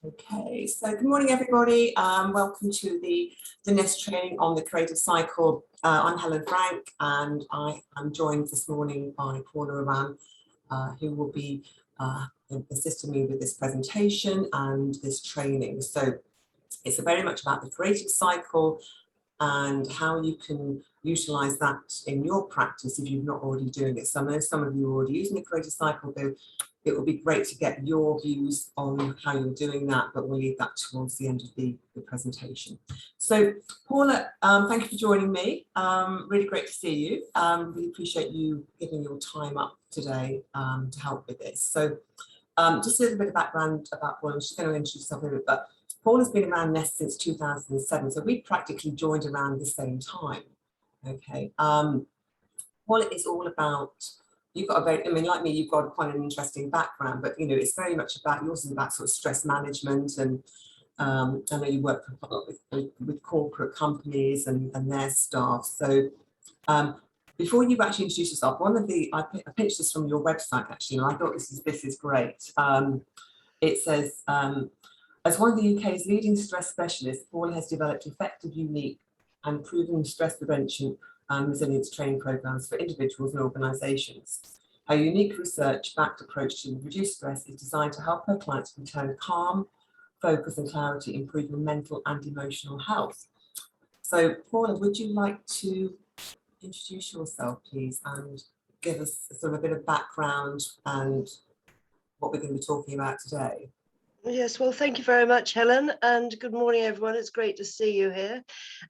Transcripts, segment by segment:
Okay, so good morning, everybody. Welcome to the NES training on the creative cycle. I'm Helen Frank, and I am joined this morning by Paula Ruane, who will be assisting me with this presentation and this training. So it's very much about the creative cycle and how you can utilize that in your practice if you're not already doing it. So I know some of you are already using the creative cycle, though it will be great to get your views on how you're doing that, but we'll leave that towards the end of the presentation. So Paula, thank you for joining me. Really great to see you. Really appreciate you giving your time up today to help with this. So just a little bit of background about Paula. I'm just going to introduce myself a little bit, but Paula's been around NES since 2007, so we practically joined around the same time. Okay, Paula is all about, you've got a very, I mean, like me, you've got quite an interesting background, but you know, it's very much about, yours is about sort of stress management, and I know you work with corporate companies and their staff. So before you actually introduce yourself, one of the, I pinched this from your website actually, and I thought this is great. It says, as one of the UK's leading stress specialists, Paula has developed effective, unique and proven stress prevention and resilience training programs for individuals and organisations. Her unique research-backed approach to reduce stress is designed to help her clients return calm, focus and clarity, improving mental and emotional health. So Paula, would you like to introduce yourself, please, and give us sort of a bit of background and what we're going to be talking about today? Yes, well, thank you very much, Helen, and good morning, everyone. It's great to see you here.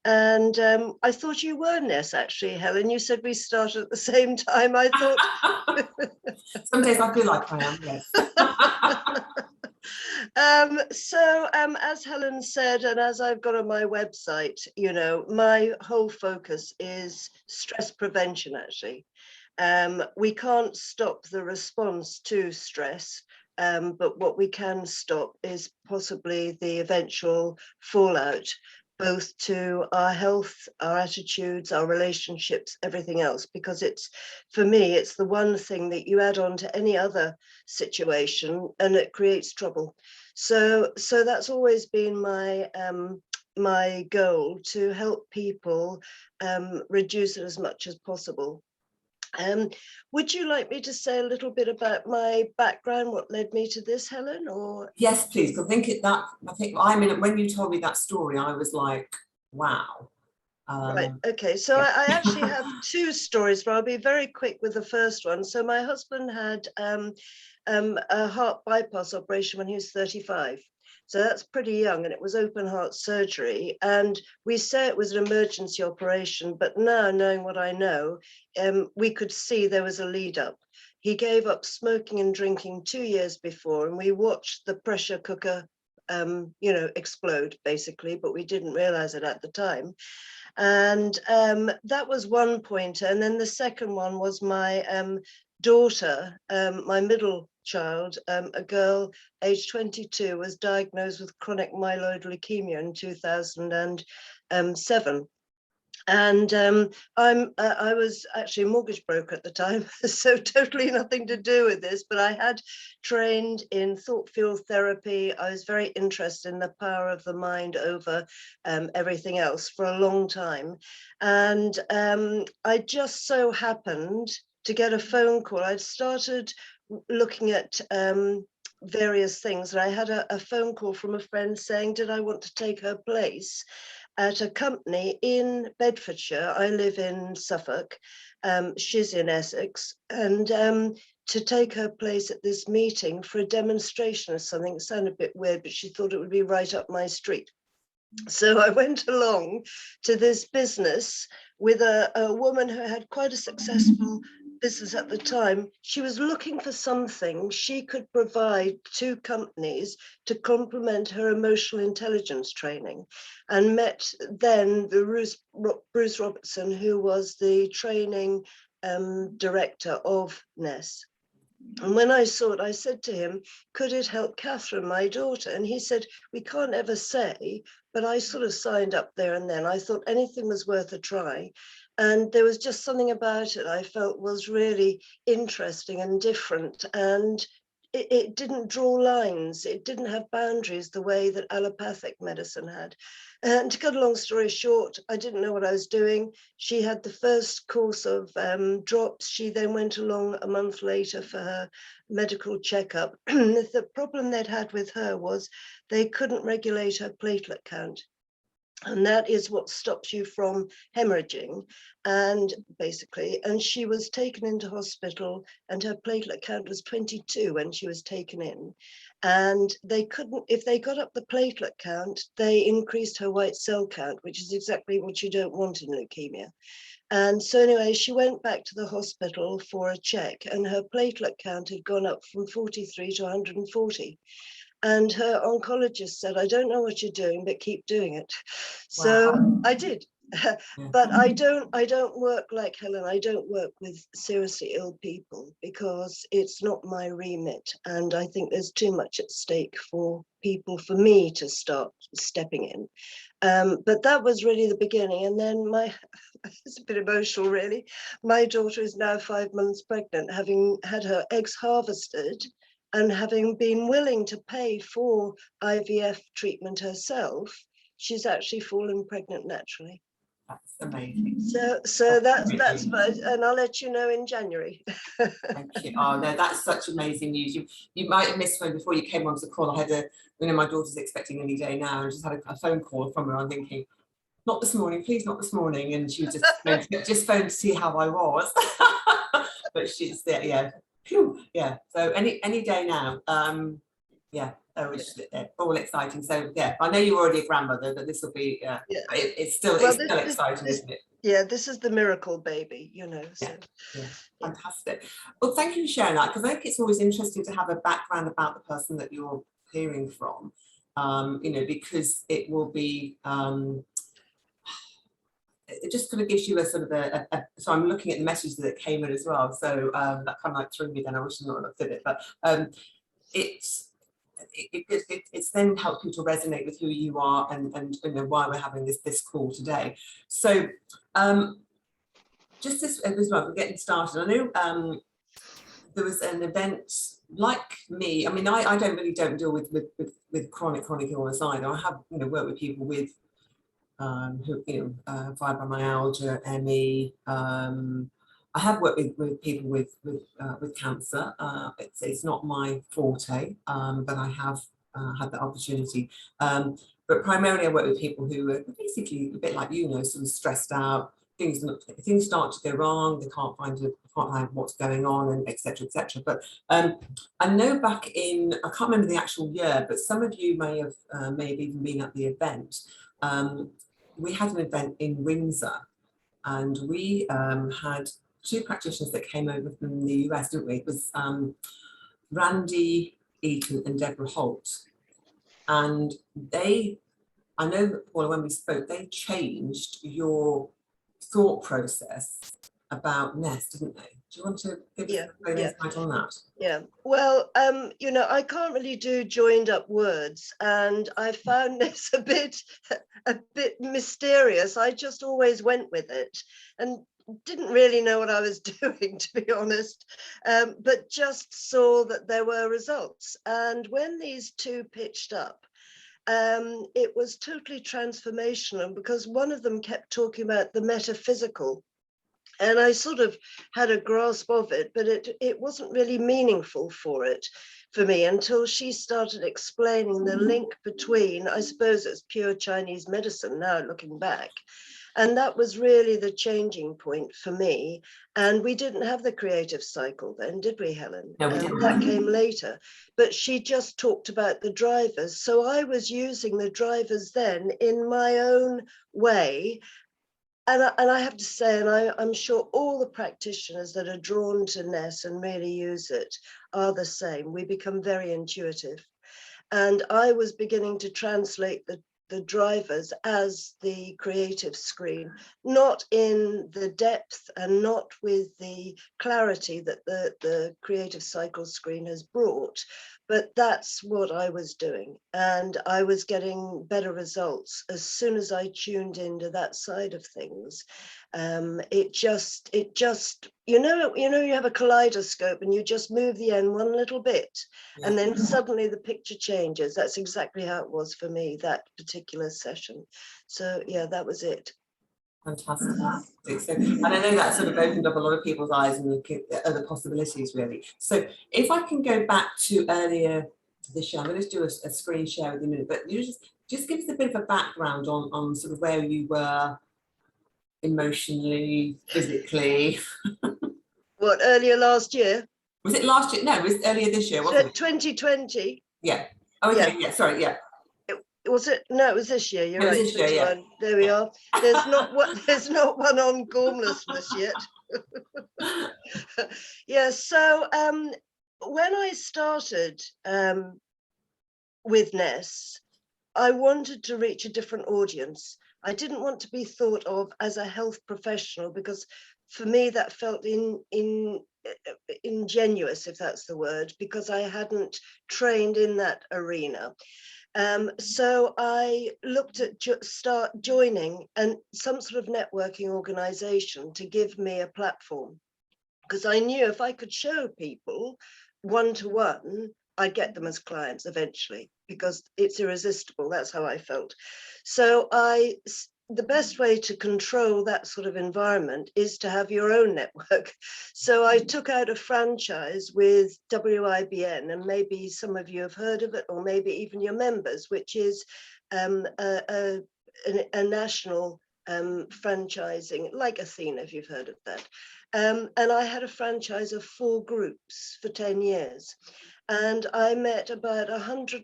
And I thought you were NES, actually, Helen. You said we started at the same time. I thought. Some days I feel like I am, yes. As Helen said, and as I've got on my website, you know, my whole focus is stress prevention, actually. We can't stop the response to stress. But what we can stop is possibly the eventual fallout, both to our health, our attitudes, our relationships, everything else, because it's, for me, it's the one thing that you add on to any other situation and it creates trouble. So that's always been my my goal, to help people reduce it as much as possible. Would you like me to say a little bit about my background, what led me to this, Helen? Or yes, please. I mean, when you told me that story, I was like, wow. Right. Okay. So yeah. I actually have two stories, but I'll be very quick with the first one. So my husband had a heart bypass operation when he was 35. So that's pretty young, and it was open heart surgery. And we say it was an emergency operation, but now, knowing what I know, we could see there was a lead up. He gave up smoking and drinking 2 years before, and we watched the pressure cooker, you know, explode basically, but we didn't realize it at the time. And that was one pointer. And then the second one was my daughter, my middle child, a girl aged 22, was diagnosed with chronic myeloid leukemia in 2007. And I was actually a mortgage broker at the time, so totally nothing to do with this, but I had trained in thought field therapy. I was very interested in the power of the mind over everything else for a long time. And I just so happened to get a phone call. I'd started looking at various things, and I had a phone call from a friend saying, did I want to take her place at a company in Bedfordshire. I live in Suffolk. She's in Essex, and to take her place at this meeting for a demonstration of something. It sounded a bit weird, but she thought it would be right up my street. So I went along to this business with a woman who had quite a successful business at the time. She was looking for something she could provide to companies to complement her emotional intelligence training, and met then Bruce Robertson, who was the training director of NES. And when I saw it, I said to him, could it help Catherine, my daughter? And he said, we can't ever say, but I sort of signed up there and then. I thought anything was worth a try. And there was just something about it I felt was really interesting and different. And it didn't draw lines. It didn't have boundaries the way that allopathic medicine had. And to cut a long story short, I didn't know what I was doing. She had the first course of drops. She then went along a month later for her medical checkup. The problem they'd had with her was they couldn't regulate her platelet count. And that is what stops you from hemorrhaging. And basically, and she was taken into hospital and her platelet count was 22 when she was taken in. And they couldn't, if they got up the platelet count, they increased her white cell count, which is exactly what you don't want in leukemia. And so anyway, she went back to the hospital for a check and her platelet count had gone up from 43 to 140. And her oncologist said, I don't know what you're doing, but keep doing it. So Wow. I did. But I don't work like Helen. I don't work with seriously ill people because it's not my remit. And I think there's too much at stake for people, for me to start stepping in. But that was really the beginning. And then it's a bit emotional, really. My daughter is now 5 months pregnant, having had her eggs harvested and having been willing to pay for IVF treatment herself. She's actually fallen pregnant naturally. That's amazing. So that's and I'll let you know in January. Thank you. Oh no, that's such amazing news. You might have missed one before you came onto the call. I had my daughter's expecting any day now, and I just had a phone call from her. I'm thinking, not this morning, please, not this morning. And she was just phoned to see how I was. But she's there, yeah. Phew, yeah. So any day now. Yeah. Oh, it's all exciting. So yeah, I know you're already a grandmother, but this will be it's still exciting, isn't it? Yeah, this is the miracle baby, you know. So. Yeah. Fantastic. Well, thank you for sharing that, because I think it's always interesting to have a background about the person that you're hearing from, because it will be it just kind of gives you a sort of so I'm looking at the messages that came in as well, so that kind of like threw me then. I wish I not looked at it, but it's then helped you to resonate with who you are and why we're having this call today. So just as well, we're getting started. I know there was an event like me. I mean, I don't deal with chronic illness either. I have worked with people with who fibromyalgia, ME. I have worked with people with cancer. It's not my forte, but I have had that opportunity. But primarily, I work with people who are basically a bit like sort of stressed out. Things start to go wrong. They can't find what's going on, and etc. etc. But I know back in, I can't remember the actual year, but some of you may have even been at the event. We had an event in Windsor, and we had two practitioners that came over from the US, didn't we? It was Randy Eaton and Deborah Holt. And I know that, Paula, when we spoke, they changed your thought process about NES, didn't they? Do you want to give an insight on that? Yeah, well, I can't really do joined up words, and I found this a bit mysterious. I just always went with it and didn't really know what I was doing, to be honest, but just saw that there were results. And when these two pitched up, it was totally transformational, because one of them kept talking about the metaphysical. And I sort of had a grasp of it, but it wasn't really meaningful for me until she started explaining the link between, I suppose it's pure Chinese medicine now looking back. And that was really the changing point for me. And we didn't have the creative cycle then, did we, Helen? No, we didn't. That came later. But she just talked about the drivers. So I was using the drivers then in my own way. And I have to say, and I'm sure all the practitioners that are drawn to NES and really use it are the same. We become very intuitive. And I was beginning to translate the drivers as the creative screen, not in the depth and not with the clarity that the creative cycle screen has brought, But that's what I was doing, and I was getting better results as soon as I tuned into that side of things. It just, you have a kaleidoscope and you just move the end one little bit, Yeah. and then suddenly the picture changes. That's exactly how it was for me, that particular session. So yeah, that was it. Fantastic. So, and I know that sort of opened up a lot of people's eyes and the other possibilities, really. So if I can go back to earlier this year, I'm going to do a screen share with you in a minute, but you just give us a bit of a background on sort of where you were emotionally, physically. What, earlier last year? Was it last year? No, it was earlier this year, wasn't it? 2020. Yeah. Oh, okay. Yeah. Sorry. Yeah. Was it? No, it was this year. You're right. This year, yeah. There we are. There's not one on gormlessness yet. Yeah. So when I started with NES, I wanted to reach a different audience. I didn't want to be thought of as a health professional, because for me that felt ingenuous, if that's the word, because I hadn't trained in that arena. So I looked at start joining some sort of networking organization to give me a platform, because I knew if I could show people one-to-one, I'd get them as clients eventually, because it's irresistible. That's how I felt. So the best way to control that sort of environment is to have your own network. So I took out a franchise with WIBN, and maybe some of you have heard of it, or maybe even your members, which is a national franchising, like Athena, if you've heard of that. And I had a franchise of 4 groups for 10 years. And I met about 100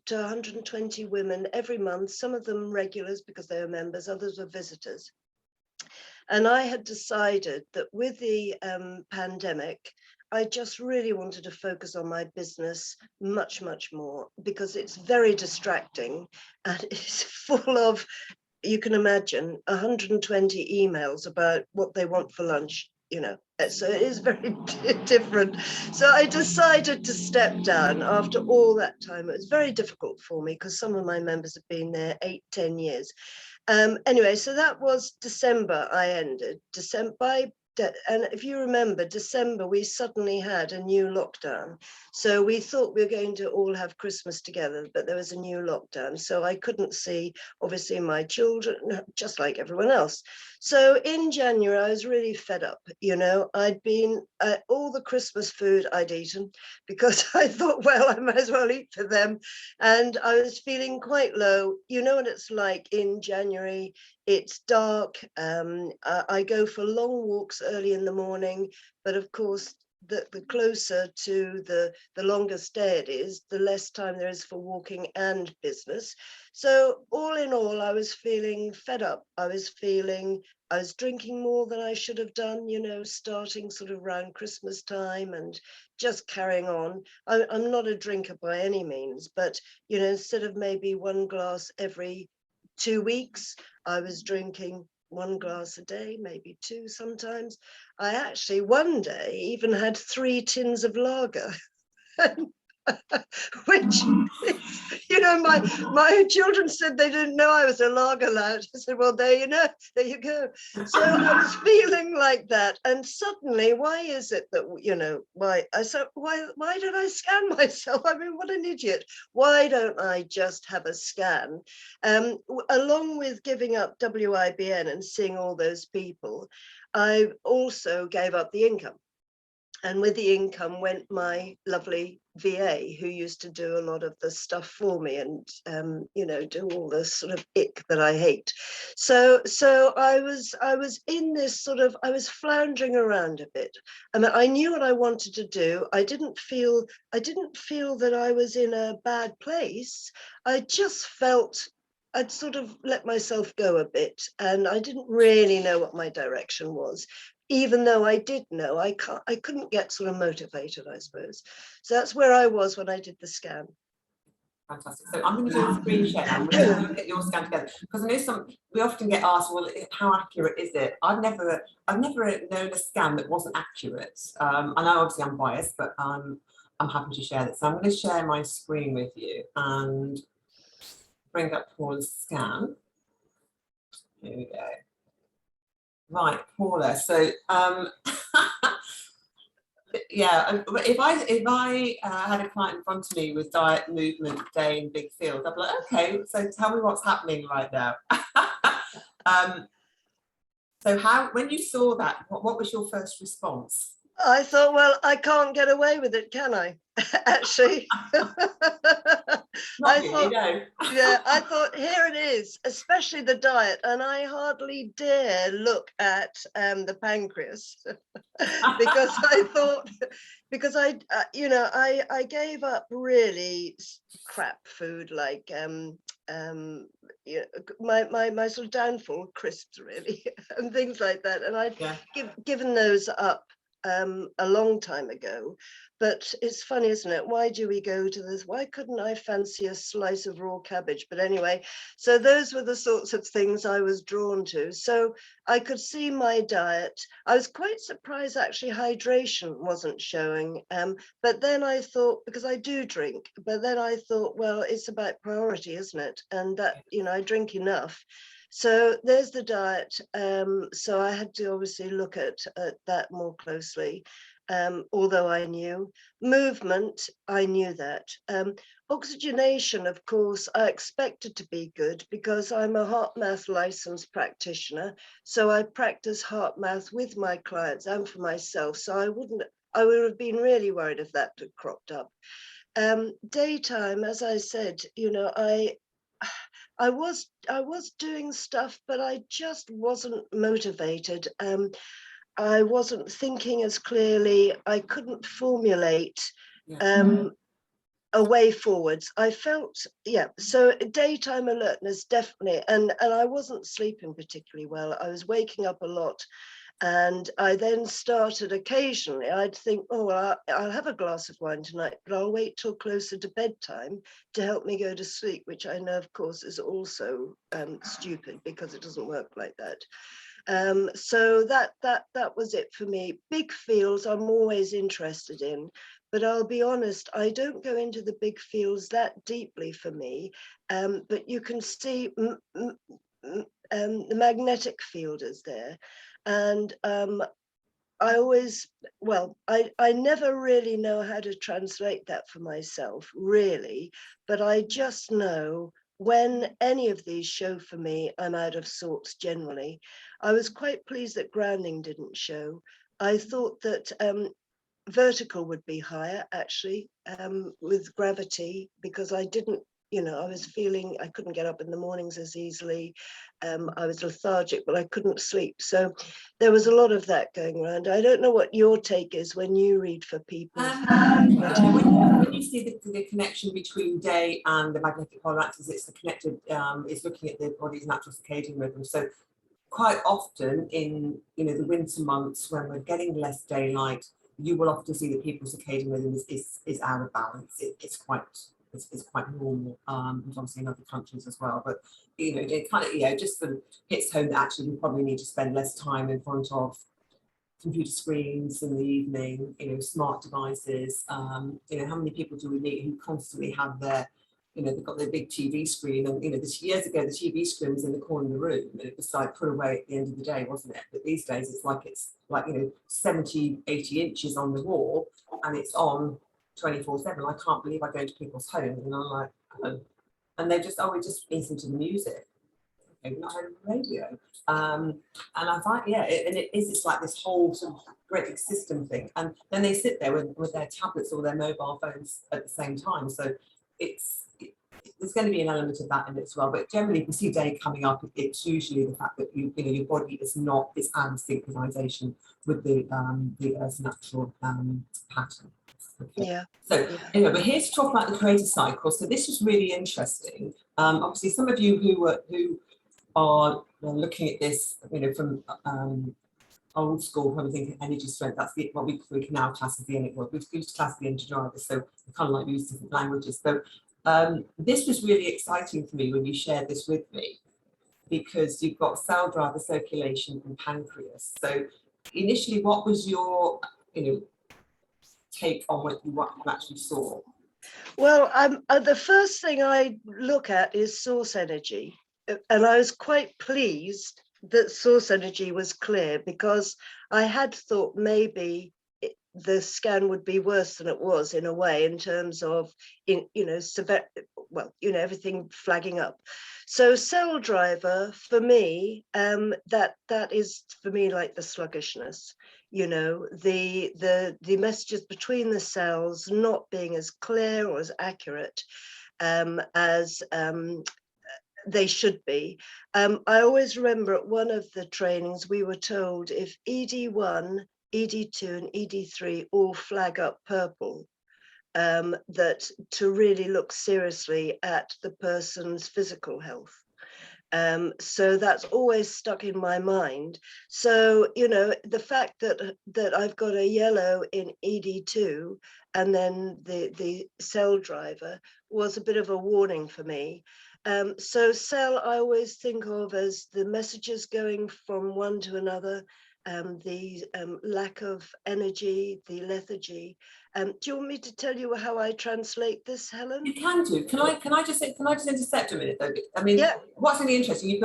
to 120 women every month, some of them regulars because they were members, others were visitors. And I had decided that with the pandemic, I just really wanted to focus on my business much, much more, because it's very distracting and it's full of, you can imagine, 120 emails about what they want for lunch. So it is very different. So I decided to step down after all that time. It was very difficult for me because some of my members have been there 8-10 years. Anyway, so that was December. I ended December and if you remember, December, we suddenly had a new lockdown. So we thought we were going to all have Christmas together, but there was a new lockdown. So I couldn't see, obviously, my children, just like everyone else. So in January, I was really fed up. I'd been all the Christmas food I'd eaten, because I thought, well, I might as well eat for them. And I was feeling quite low. You know what it's like in January. It's dark. I go for long walks early in the morning, but of course, the closer to the longest day it is, the less time there is for walking and business. So all in all, I was feeling fed up. I was drinking more than I should have done, starting sort of around Christmas time and just carrying on. I'm not a drinker by any means, but, instead of maybe 1 glass every 2 weeks, I was drinking 1 glass a day, maybe 2 sometimes. I actually one day even had 3 tins of lager, which is, my children said they didn't know I was a lager lout. I said, well, there you go. So I was feeling like that. And suddenly, why is it that, why did I scan myself? I mean, what an idiot. Why don't I just have a scan? Along with giving up WIBN and seeing all those people, I also gave up the income. And with the income went my lovely VA, who used to do a lot of the stuff for me and, do all the sort of ick that I hate. So I was in this sort of, I was floundering around a bit. I mean, I knew what I wanted to do. I didn't feel that I was in a bad place. I just felt I'd sort of let myself go a bit, and I didn't really know what my direction was. Even though I did know, I couldn't get sort of motivated, I suppose. So that's where I was when I did the scan. Fantastic. So I'm going to do a screen share now. We'll get your scan together, because I know we often get asked, well, how accurate is it? I've never known a scan that wasn't accurate. I know obviously I'm biased, but I'm happy to share this. So I'm going to share my screen with you and bring up Paula's scan. Here we go. Right, Paula. So yeah, if I had a client in front of me with diet, movement, day, and big field, I'd be like, okay, so tell me what's happening right now. So when you saw that, what was your first response? I thought, well, I can't get away with it, can I? Actually, Not really, no. Yeah, I thought, here it is, especially the diet, and I hardly dare look at the pancreas because I thought, because I gave up really crap food like my sort of downfall, crisps really, and things like that, and I'd given those up a long time ago. But it's funny, isn't it? Why do we go to this? Why couldn't I fancy a slice of raw cabbage? But anyway, so those were the sorts of things I was drawn to. So I could see my diet. I was quite surprised actually hydration wasn't showing. But then I thought, because I do drink, but then I thought, well, it's about priority, isn't it? And that, I drink enough. So there's the diet. So I had to obviously look at that more closely. Although I knew movement, I knew that. Oxygenation, of course, I expected to be good because I'm a heart math licensed practitioner. So I practice heart math with my clients and for myself. So I would have been really worried if that had cropped up. Daytime, as I said, I was doing stuff, but I just wasn't motivated. I wasn't thinking as clearly. I couldn't formulate a way forwards. I felt, so daytime alertness, definitely. And I wasn't sleeping particularly well. I was waking up a lot. And I then started occasionally, I'd think, oh, well, I'll have a glass of wine tonight, but I'll wait till closer to bedtime to help me go to sleep, which I know, of course, is also stupid because it doesn't work like that. So that was it for me. Big fields I'm always interested in, but I'll be honest, I don't go into the big fields that deeply for me. But you can see the magnetic field is there. And I always, I never really know how to translate that for myself, really, but I just know when any of these show for me, I'm out of sorts generally. I was quite pleased that grounding didn't show. I thought that vertical would be higher, actually, with gravity, because I didn't, I was feeling I couldn't get up in the mornings as easily. I was lethargic, but I couldn't sleep. So there was a lot of that going around. I don't know what your take is when you read for people. When you see the connection between day and the magnetic polar axis, it's it's looking at the body's natural circadian rhythm. So quite often in the winter months when we're getting less daylight, you will often see that people's circadian rhythm is out of balance. It's quite normal, and obviously in other countries as well. But it kind of just sort of hits home that actually we probably need to spend less time in front of computer screens in the evening. Smart devices. How many people do we meet who constantly have their they've got their big TV screen, and years ago the TV screen was in the corner of the room and it was like put away at the end of the day, wasn't it? But these days it's like 70, 80 inches on the wall and it's on 24/7. I can't believe I go to people's homes and I'm like, oh. And they just, we just listen to the music. Okay, we're not on the radio. And I find, it's like this whole sort of great big system thing. And then they sit there with their tablets or their mobile phones at the same time. So there's going to be an element of that in it as well. But generally, if we see day coming up, it's usually the fact that your body is not this out of synchronization with the Earth's natural pattern. Okay. Yeah. So anyway, we're here to talk about the creator cycle. So this is really interesting. Obviously, some of you who are looking at this, from old school, probably thinking energy strength. That's what we can now class as the energy. Well, we used to class the energy drivers, so we kind of like use different languages. So this was really exciting for me when you shared this with me, because you've got cell driver, circulation, and pancreas. So initially, what was your, take on what you actually saw? Well, the first thing I look at is source energy. And I was quite pleased that source energy was clear, because I had thought maybe the scan would be worse than it was in a way, in terms of, everything flagging up. So cell driver for me, that is for me like the sluggishness, the messages between the cells not being as clear or as accurate as they should be. I always remember at one of the trainings we were told if ED1, ED2 and ED3 all flag up purple, that to really look seriously at the person's physical health. So that's always stuck in my mind. So, the fact that I've got a yellow in ED2 and then the cell driver was a bit of a warning for me. So cell, I always think of as the messages going from one to another, the lack of energy, the lethargy. Do you want me to tell you how I translate this, Helen? You can do. Can I just intercept a minute though? I mean, yeah. What's really interesting, you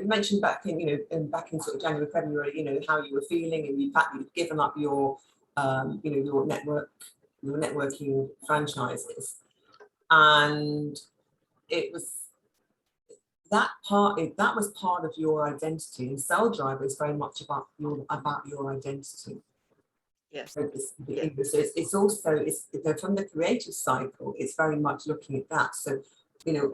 mentioned back in back in sort of January, February, how you were feeling, and the fact that you've given up your your networking franchises, and it was that was part of your identity, and cell driver is very much about your identity. Yes. So it's also from the creative cycle, it's very much looking at that. So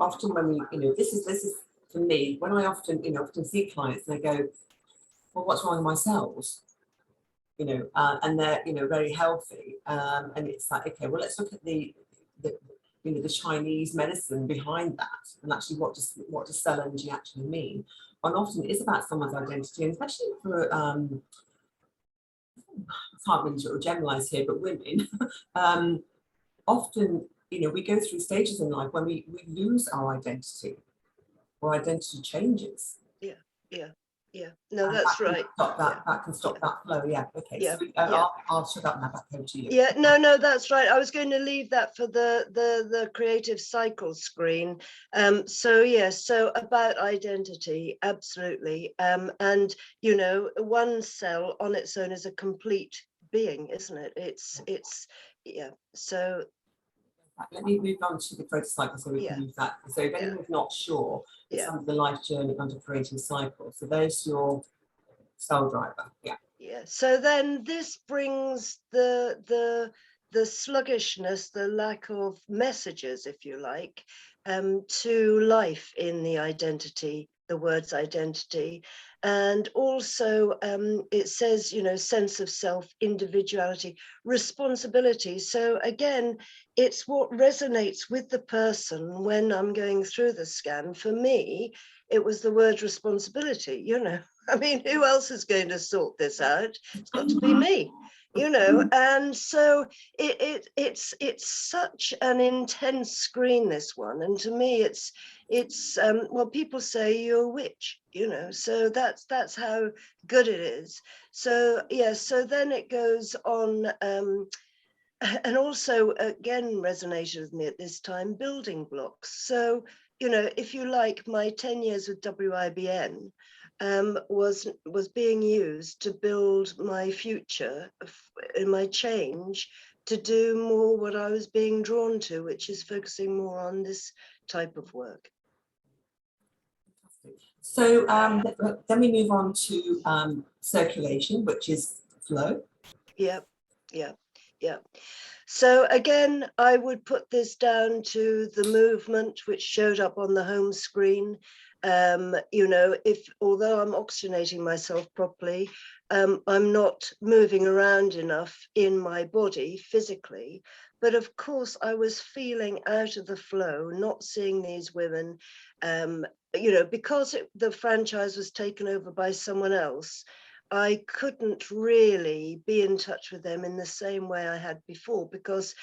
often when we this is for me, when I often see clients and they go, well, what's wrong with my cells? And they're very healthy, and it's like, okay, well, let's look at the Chinese medicine behind that, and actually what does cell energy actually mean? And often it is about someone's identity, and especially for I can't really sort of generalize here, but women, often we go through stages in life when we lose our identity, or identity changes. Yeah. No, that's right. That can stop that flow. Yeah. Okay. Yeah. So I'll shut up now. Back over to you. Yeah. No, that's right. I was going to leave that for the creative cycle screen. So about identity, absolutely. And one cell on its own is a complete being, isn't it? It's So let me move on to the creative cycle so we can use that. So if anyone's not sure, it's under the life journey under creative cycle. So there's your cell driver. Yeah. So then this brings the sluggishness, the lack of messages, if you like, to life in the identity, the word's identity. And also it says, sense of self, individuality, responsibility. So again, it's what resonates with the person when I'm going through the scan. For me, it was the word responsibility, I mean, who else is going to sort this out? It's got to be me, and so it's such an intense screen, this one. And to me, it's well, people say you're a witch, so that's how good it is. So so then it goes on, and also again resonated with me at this time, building blocks. So if you like, my 10 years with WIBN was being used to build my future in my change, to do more what I was being drawn to, which is focusing more on this type of work. So then we move on to circulation, which is flow. Yeah. So again, I would put this down to the movement, which showed up on the home screen. Although I'm oxygenating myself properly, I'm not moving around enough in my body physically. But of course, I was feeling out of the flow, not seeing these women, because the franchise was taken over by someone else. I couldn't really be in touch with them in the same way I had before, because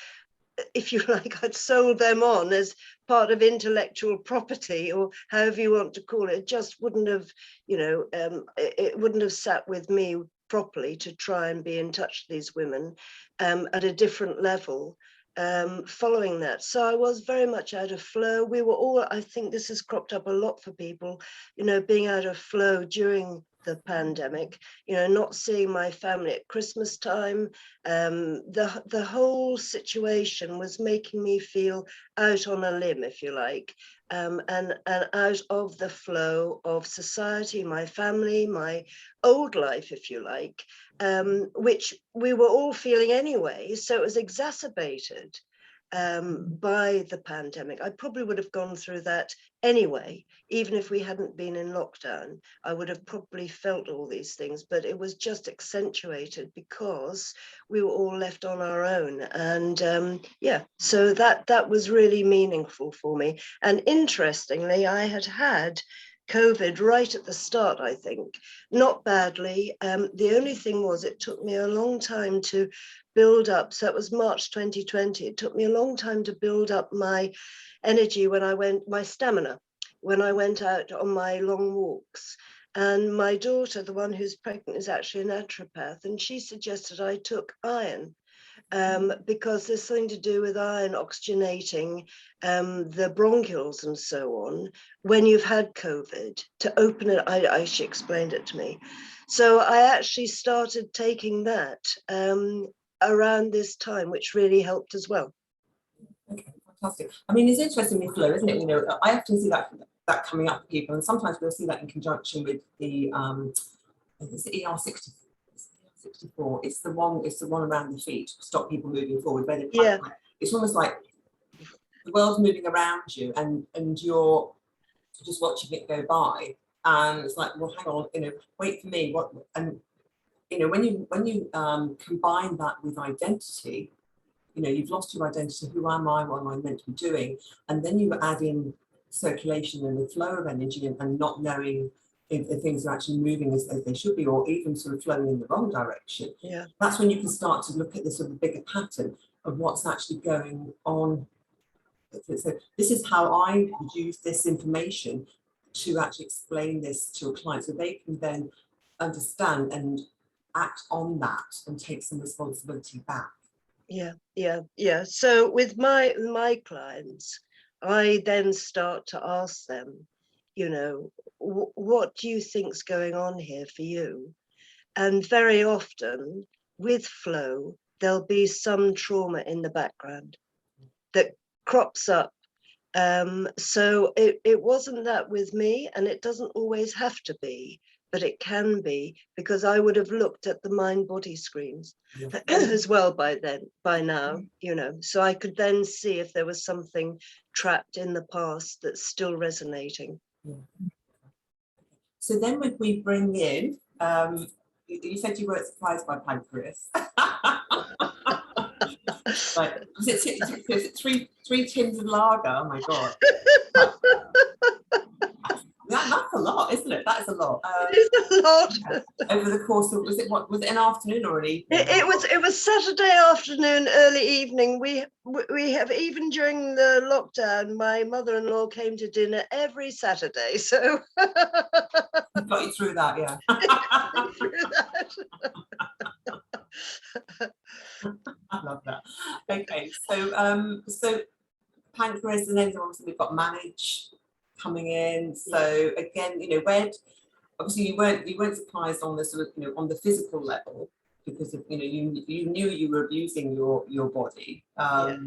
if you like, I'd sold them on as part of intellectual property, or however you want to call it. It just wouldn't have, it wouldn't have sat with me properly to try and be in touch with these women at a different level following that. So I was very much out of flow. We were all, I think this has cropped up a lot for people, you know, being out of flow during the pandemic, you know, not seeing my family at Christmas time. The whole situation was making me feel out on a limb, if you like, and out of the flow of society, my family, my old life, if you like, which we were all feeling anyway. So it was exacerbated by the pandemic. I probably would have gone through that anyway, even if we hadn't been in lockdown. I would have probably felt all these things, but it was just accentuated because we were all left on our own. And yeah, so that was really meaningful for me. And interestingly, I had COVID right at the start, I think, not badly. The only thing was it took me a long time to build up. So it was March 2020. It took me a long time to build up my energy my stamina, when I went out on my long walks. And my daughter, the one who's pregnant, is actually a naturopath, and she suggested I took iron. Because there's something to do with iron oxygenating the bronchioles and so on when you've had COVID, to open it. She explained it to me. So I actually started taking that around this time, which really helped as well. Okay, fantastic. I mean, it's interesting with flow, isn't it? You know, I often see that coming up for people, and sometimes we'll see that in conjunction with the it's the ER60. 64. It's the one around the feet to stop people moving forward. Where it's almost like the world's moving around you, and you're just watching it go by, and it's like, well, hang on, you know, wait for me. What? And you know, when you combine that with identity, you know, you've lost your identity. Who am I? What am I meant to be doing? And then you add in circulation and the flow of energy, and not knowing if things are actually moving as they should be, or even sort of flowing in the wrong direction. Yeah. That's when you can start to look at the sort of bigger pattern of what's actually going on. So this is how I use this information to actually explain this to a client, so they can then understand and act on that and take some responsibility back. Yeah. So with my clients, I then start to ask them, you know, what do you think's going on here for you? And very often with flow, there'll be some trauma in the background that crops up. So it wasn't that with me, and it doesn't always have to be, but it can be, because I would have looked at the mind-body screens as well by now, you know, so I could then see if there was something trapped in the past that's still resonating. Yeah. So then would we bring in, you said you weren't surprised by pancreas. Like, is it three tins of lager? Oh my God. That's a lot, isn't it? That is a lot. It is a lot. Yeah. Over the course of, was it an afternoon or an evening? It was Saturday afternoon, early evening. We have, even during the lockdown, my mother-in-law came to dinner every Saturday. So got you through that, yeah. I love that. Okay, so pancreas, and then obviously we've got manage coming in. So again, you know, where obviously you weren't surprised on the sort of, you know, on the physical level, because of, you know, you knew you were abusing your body. But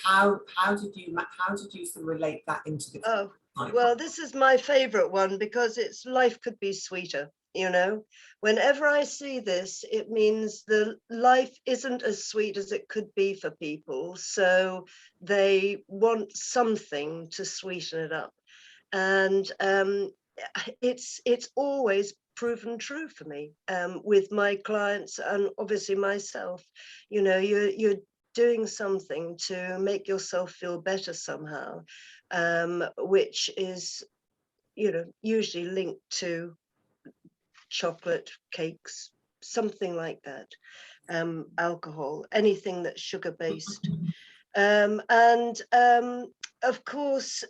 how did you sort of relate that into the well, this is my favorite one, because it's life could be sweeter. You know, whenever I see this, it means the life isn't as sweet as it could be for people. So they want something to sweeten it up. And it's always proven true for me with my clients, and obviously myself. You know, you're doing something to make yourself feel better somehow, which is, you know, usually linked to chocolate, cakes, something like that, alcohol, anything that's sugar based. And of course,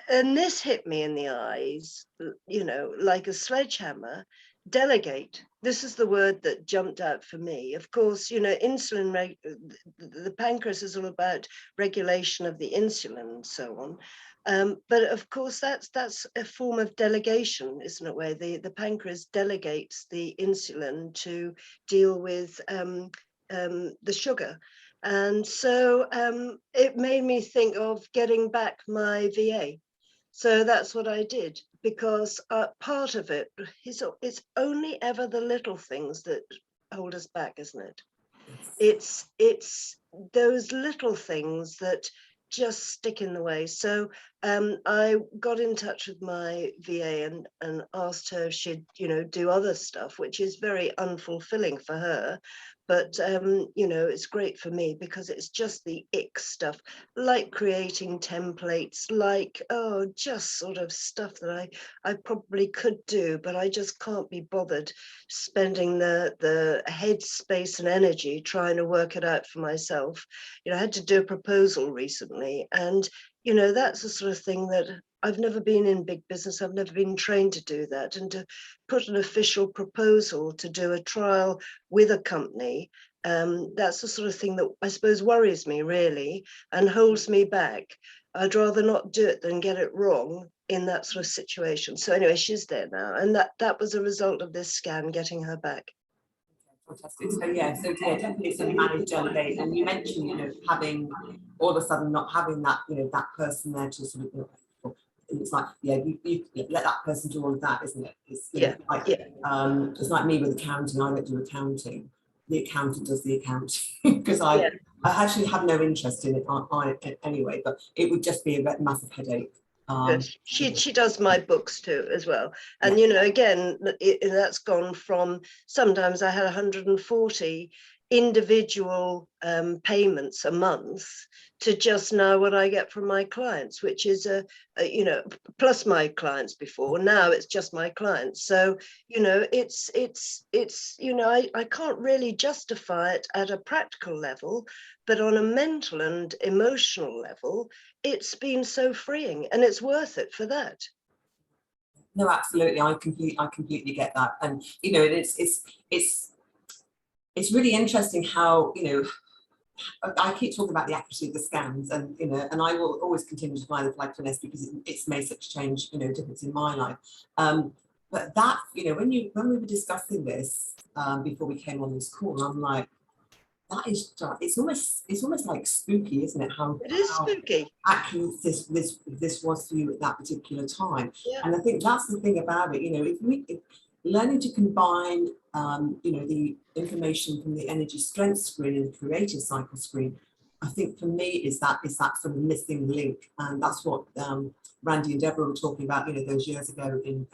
and this hit me in the eyes, you know, like a sledgehammer, delegate. This is the word that jumped out for me. Of course, you know, insulin, the pancreas is all about regulation of the insulin and so on. But of course, that's a form of delegation, isn't it? Where the pancreas delegates the insulin to deal with the sugar. And so it made me think of getting back my VA. So that's what I did, because part of it is it's only ever the little things that hold us back, isn't it? It's those little things that just stick in the way. So I got in touch with my VA and asked her if she'd, you know, do other stuff, which is very unfulfilling for her. But, you know, it's great for me because it's just the ick stuff, like creating templates, like, oh, just sort of stuff that I probably could do, but I just can't be bothered spending the head space and energy trying to work it out for myself. You know, I had to do a proposal recently, and, you know, that's the sort of thing that I've never been in big business. I've never been trained to do that. And to put an official proposal to do a trial with a company, that's the sort of thing that I suppose worries me really and holds me back. I'd rather not do it than get it wrong in that sort of situation. So anyway, she's there now. And that was a result of this scan getting her back. Fantastic. So yeah, definitely some managed delegate. And you mentioned, you know, having all of a sudden not having that, you know, that person there to sort of, you know, it's like, yeah, you let that person do all of that, isn't it? It's, you know, like, it's like me with accounting. I don't do accounting. The accountant does the accounting because I actually have no interest in it anyway, but it would just be a massive headache. She does my books too as well, and you know, again, that's gone from sometimes I had 140 individual payments a month to just now what I get from my clients, which is you know, plus my clients before. Now it's just my clients. So you know, it's you know, I can't really justify it at a practical level, but on a mental and emotional level, it's been so freeing, and it's worth it for that. No, absolutely. I completely get that. And you know, it's really interesting how, you know, I keep talking about the accuracy of the scans, and you know, and I will always continue to apply the Practitioner because it's made such change, you know, difference in my life. But that, you know, when we were discussing this before we came on this call, I'm like, that is just, it's almost like spooky, isn't it? How it is spooky. Accurate this was for you at that particular time. Yeah. And I think that's the thing about it. You know, if learning to combine, you know, the information from the energy strength screen and the creative cycle screen, I think for me is that sort of missing link, and that's what Randy and Deborah were talking about, you know, those years ago in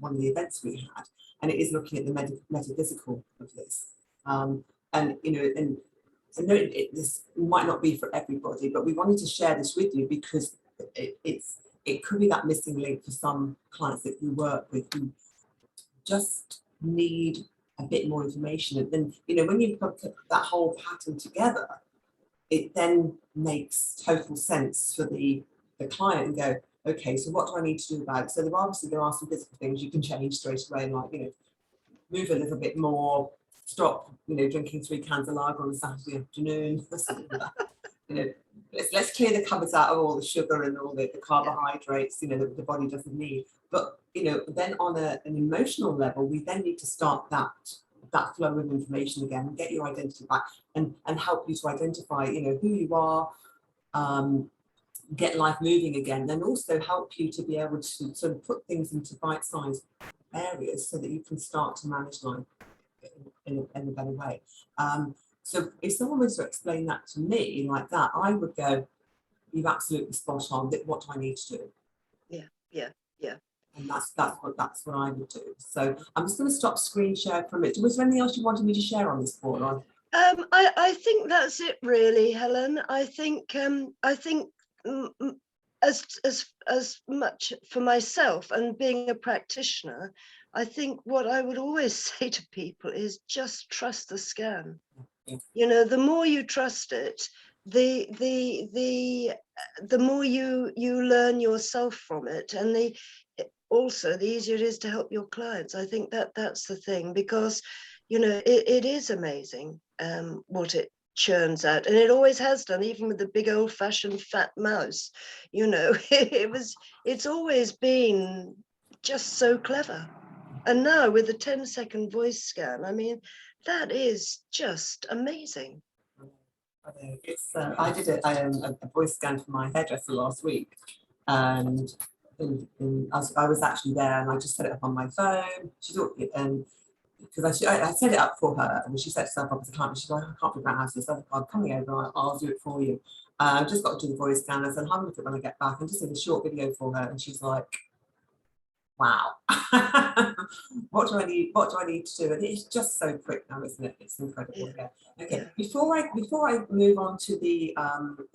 one of the events we had, and it is looking at the metaphysical of this. And you know, and I know this might not be for everybody, but we wanted to share this with you because it could be that missing link for some clients that we work with who just need a bit more information. And then, you know, when you put that whole pattern together, it then makes total sense for the client and go, okay, so what do I need to do about it? So there are some physical things you can change straight away, like, you know, move a little bit more, stop, you know, drinking 3 cans of lager on a Saturday afternoon. You know, let's clear the cupboards out of all the sugar and all the carbohydrates, you know, that the body doesn't need. But you know, then on an emotional level, we then need to start that flow of information again, get your identity back, and help you to identify, you know, who you are, get life moving again, and also help you to be able to sort of put things into bite-sized areas so that you can start to manage life in a better way. So if someone was to explain that to me like that, I would go, you've absolutely spot on. What do I need to do? Yeah. And that's what I would do. So I'm just going to stop screen share for a minute. Was there anything else you wanted me to share on this board? I think that's it really, Helen. I think as much for myself and being a practitioner, I think what I would always say to people is just trust the scan. Yeah. You know, the more you trust it, the more you learn yourself from it, and also the easier it is to help your clients. I think that that's the thing, because, you know, it is amazing what it churns out, and it always has done, even with the big old-fashioned fat mouse. You know, it's always been just so clever. And now with the 10-second voice scan, I mean, that is just amazing. It's I did a voice scan for my hairdresser last week, and I was actually there, and I just set it up on my phone. She thought, and because I set it up for her, and she set herself up as a client. She's like, I can't figure out how to do this. I'm coming over. I'll do it for you. I've just got to do the voice scan. I said, have a look at it when I get back, and just did a short video for her. And she's like, wow, what do I need? What do I need to do? And it's just so quick now, isn't it? It's incredible. Yeah. Okay. Yeah. Before I move on to the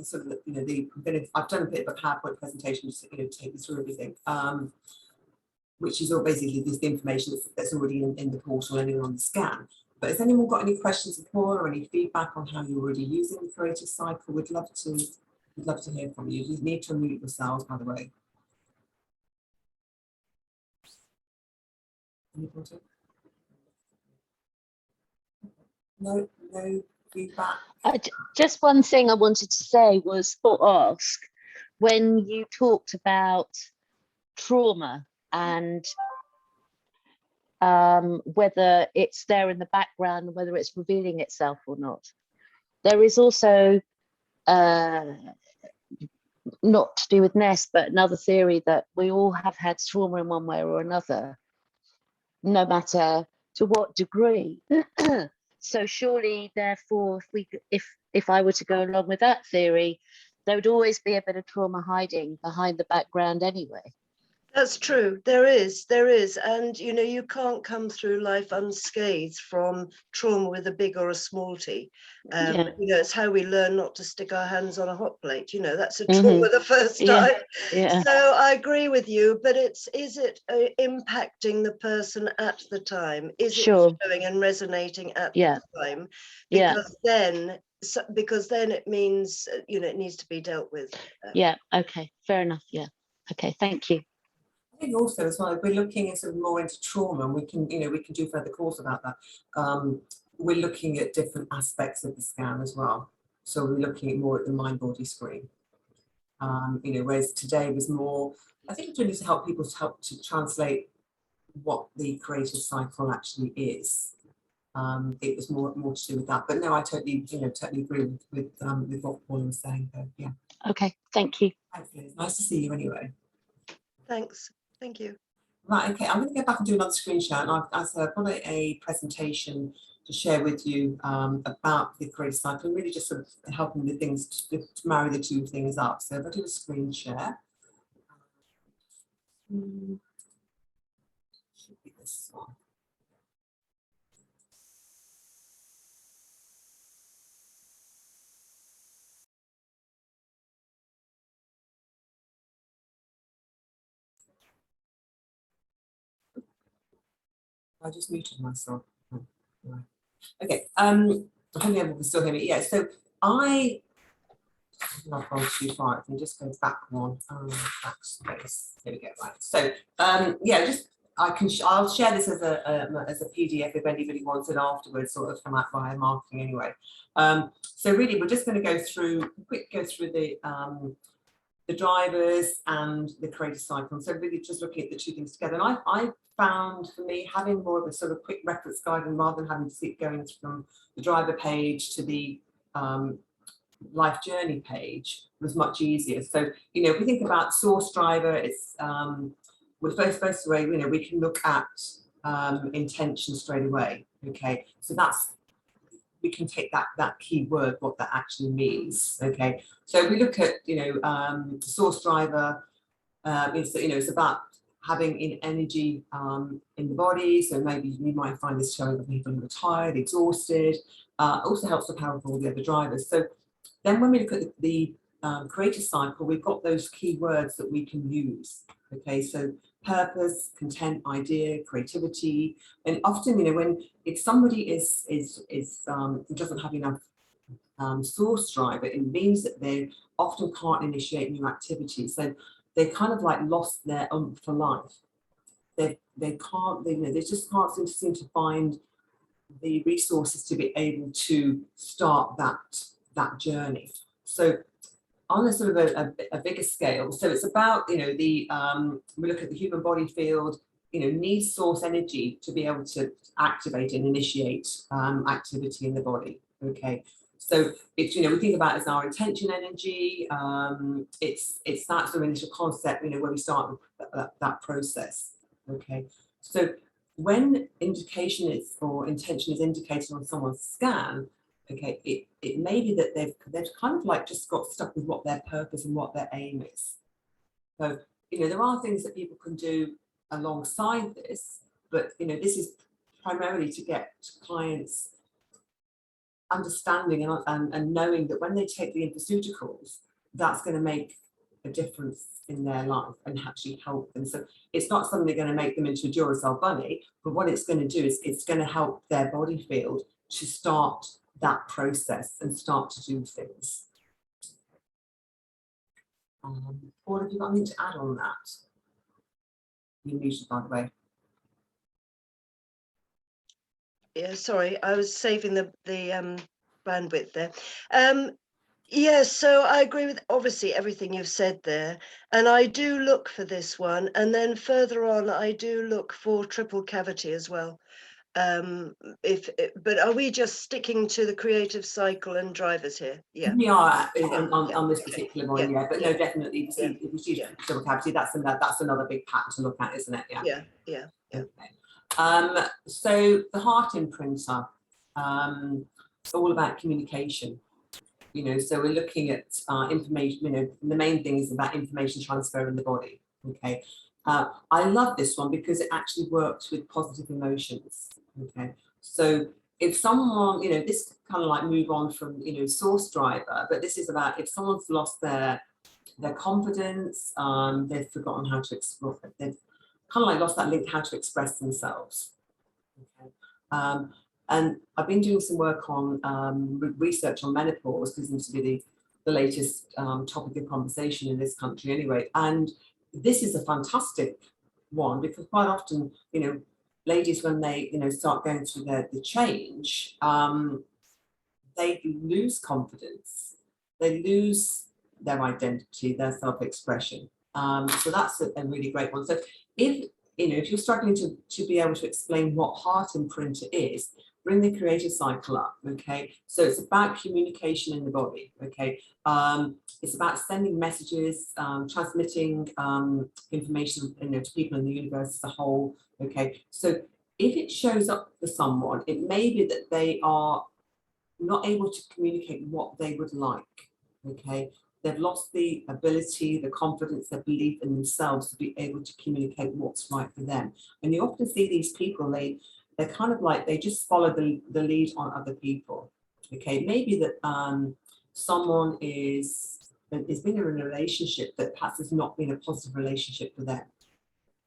sort of, you know, I've done a bit of a PowerPoint presentation just to, you know, take you through everything, which is all basically this information that's already in the portal and on the scan. But has anyone got any questions for Paula or any feedback on how you're already using the creative cycle? We'd love to hear from you. You need to unmute yourselves, by the way. No feedback. Just one thing I wanted to say was, or ask, when you talked about trauma and whether it's there in the background, whether it's revealing itself or not. There is also, not to do with NES, but another theory that we all have had trauma in one way or another, no matter to what degree. So surely, therefore, if I were to go along with that theory, there would always be a bit of trauma hiding behind the background anyway. That's true. There is. And, you know, you can't come through life unscathed from trauma with a big or a small t. Yeah. You know, it's how we learn not to stick our hands on a hot plate. You know, that's a trauma the first time. Yeah. So I agree with you, but is it impacting the person at the time? Is it showing and resonating at the time? Because then it means, you know, it needs to be dealt with. Yeah. Okay. Fair enough. Yeah. Okay. Thank you. I think also as well, if we're looking at sort of more into trauma, and we can do further course about that. We're looking at different aspects of the scan as well. So we're looking more at the mind-body screen. You know, whereas today was more, I think it's really to help people to translate what the creative cycle actually is. It was more to do with that. But no, I totally agree with what Paula was saying. Though. Yeah. Okay. Thank you. It's nice to see you anyway. Thanks. Thank you. Right, okay, I'm going to go back and do another screen share. And I've got a presentation to share with you about the creative cycle, and really just sort of helping the things to marry the two things up. So if I do a screen share, should be this one. I just muted myself. Oh, right. Okay. I hope everyone can still hear me. Yeah. So I've gone too far. I can just go back one. Backspace. There we go. Right. So yeah, just I'll share this as a PDF if anybody wants it afterwards, sort of come out via marketing anyway. So really, we're just going to go through the drivers and the creative cycle. So really just looking at the two things together. And I found, for me, having more of a sort of quick reference guide, and rather than having to keep going from the driver page to the life journey page, was much easier. So, you know, if we think about source driver, it's we're first away, you know, we can look at intention straight away. Okay, so we can take that key word, what that actually means. Okay, so we look at, you know, source driver. It's about having energy in the body. So maybe you might find this showing up people who are tired, exhausted. Also helps the power of all the other drivers. So then when we look at the creative cycle, we've got those key words that we can use. Okay, so purpose, content, idea, creativity, and often, you know, if somebody doesn't have enough source driver, it means that they often can't initiate new activities. So they kind of like lost their oomph for life. they just can't seem to find the resources to be able to start that journey. So on a sort of a bigger scale, so it's about, you know, we look at the human body field, you know, needs source energy to be able to activate and initiate activity in the body. Okay, so it's, you know, we think about it as our intention energy. It's that sort of initial concept, you know, where we start that process. Okay, so when indication is, or intention is indicated on someone's scan, okay, it may be that they've kind of like just got stuck with what their purpose and what their aim is. So, you know, there are things that people can do alongside this, but, you know, this is primarily to get clients understanding and knowing that when they take the infoceuticals, that's going to make a difference in their life and actually help them. So it's not suddenly going to make them into a Duracell bunny, but what it's going to do is it's going to help their body field to start that process and start to do things. Paula, have you got anything to add on that? You're muted, by the way. Yeah, sorry, I was saving the bandwidth there. Yes, so I agree with obviously everything you've said there, and I do look for this one, and then further on I do look for triple cavity as well. But are we just sticking to the creative cycle and drivers here? Yeah, we are on this particular one, yeah, but no, definitely if you see triple cavity, that's another big pattern to look at, isn't it? Yeah. Okay. So the heart imprinter, it's all about communication. You know, so we're looking at information, you know, the main thing is about information transfer in the body. Okay. I love this one because it actually works with positive emotions. Okay. So if someone, you know, this kind of like move on from, you know, source driver, but this is about if someone's lost their confidence, they've forgotten how to express, they've kind of like lost that link how to express themselves. Okay. And I've been doing some work on research on menopause, because it seems to be the latest topic of conversation in this country anyway. And this is a fantastic one, because quite often, you know, ladies, when they, you know, start going through the change, they lose confidence, they lose their identity, their self-expression. So that's a really great one. So if, you know, if you're struggling to be able to explain what heart imprinter is, bring the creative cycle up. Okay, so it's about communication in the body. Okay, it's about sending messages, transmitting information, you know, to people in the universe as a whole. Okay, so if it shows up for someone, it may be that they are not able to communicate what they would like. Okay, they've lost the ability, the confidence, the belief in themselves to be able to communicate what's right for them. And you often see these people, they're kind of like, they just follow the lead on other people. Okay, maybe that someone is being in a relationship that perhaps has not been a positive relationship for them.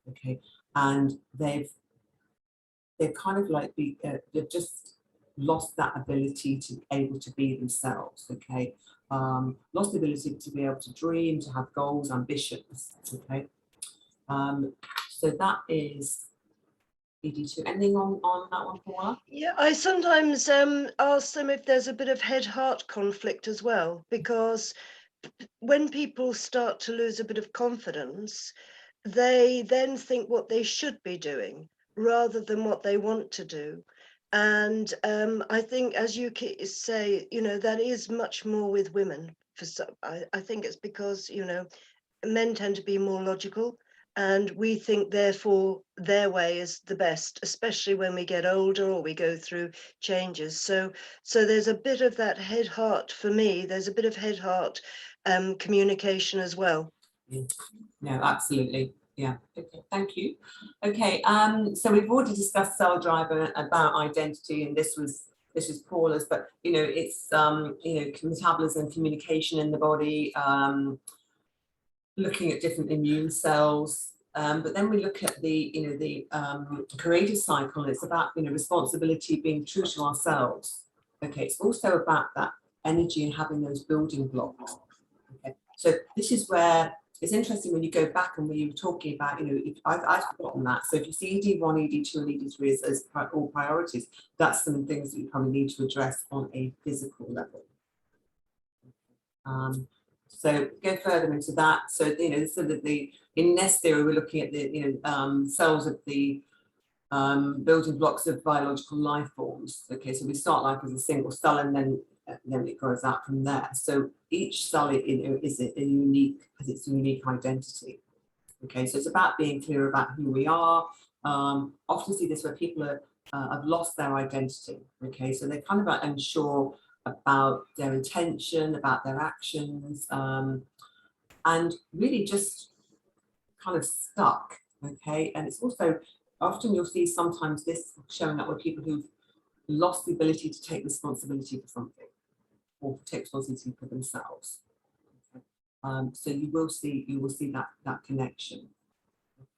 Okay, and they've kind of like they've just lost that ability to be able to be themselves. Okay, lost the ability to be able to dream, to have goals, ambitions. Okay, so that is ED2. Anything on that one, Paula? Yeah, I sometimes ask them if there's a bit of head-heart conflict as well, because when people start to lose a bit of confidence, they then think what they should be doing rather than what they want to do. And I think, as you say, you know, that is much more with women. For some, I think it's because, you know, men tend to be more logical, and we think therefore their way is the best, especially when we get older or we go through changes. So there's a bit of that head-heart for me. There's a bit of head-heart communication as well. No, absolutely. Yeah. Okay. Thank you. Okay. So we've already discussed cell driver about identity, and this was Paula's, but you know, it's you know, metabolism, communication in the body, looking at different immune cells. But then we look at the, you know, the creative cycle. It's about, you know, responsibility, being true to ourselves. Okay. It's also about that energy and having those building blocks. Okay. So this is where it's interesting when you go back and when you were talking about, if I've forgotten that. So if you see ED1, ED2, and ED3 as all priorities, that's some things that you probably need to address on a physical level. So go further into that. So so that in NES theory, we're looking at the cells of the building blocks of biological life forms. Okay, so we start life as a single cell, and then it grows out from there. So each cell has its unique identity. Okay, so it's about being clear about who we are. Often see this where people have lost their identity. Okay, so they're kind of unsure about their intention, about their actions, and really just kind of stuck. Okay, and it's also often you'll see sometimes this showing up with people who've lost the ability to take responsibility for something or take responsibility for themselves. Okay. So you will see that connection. Okay.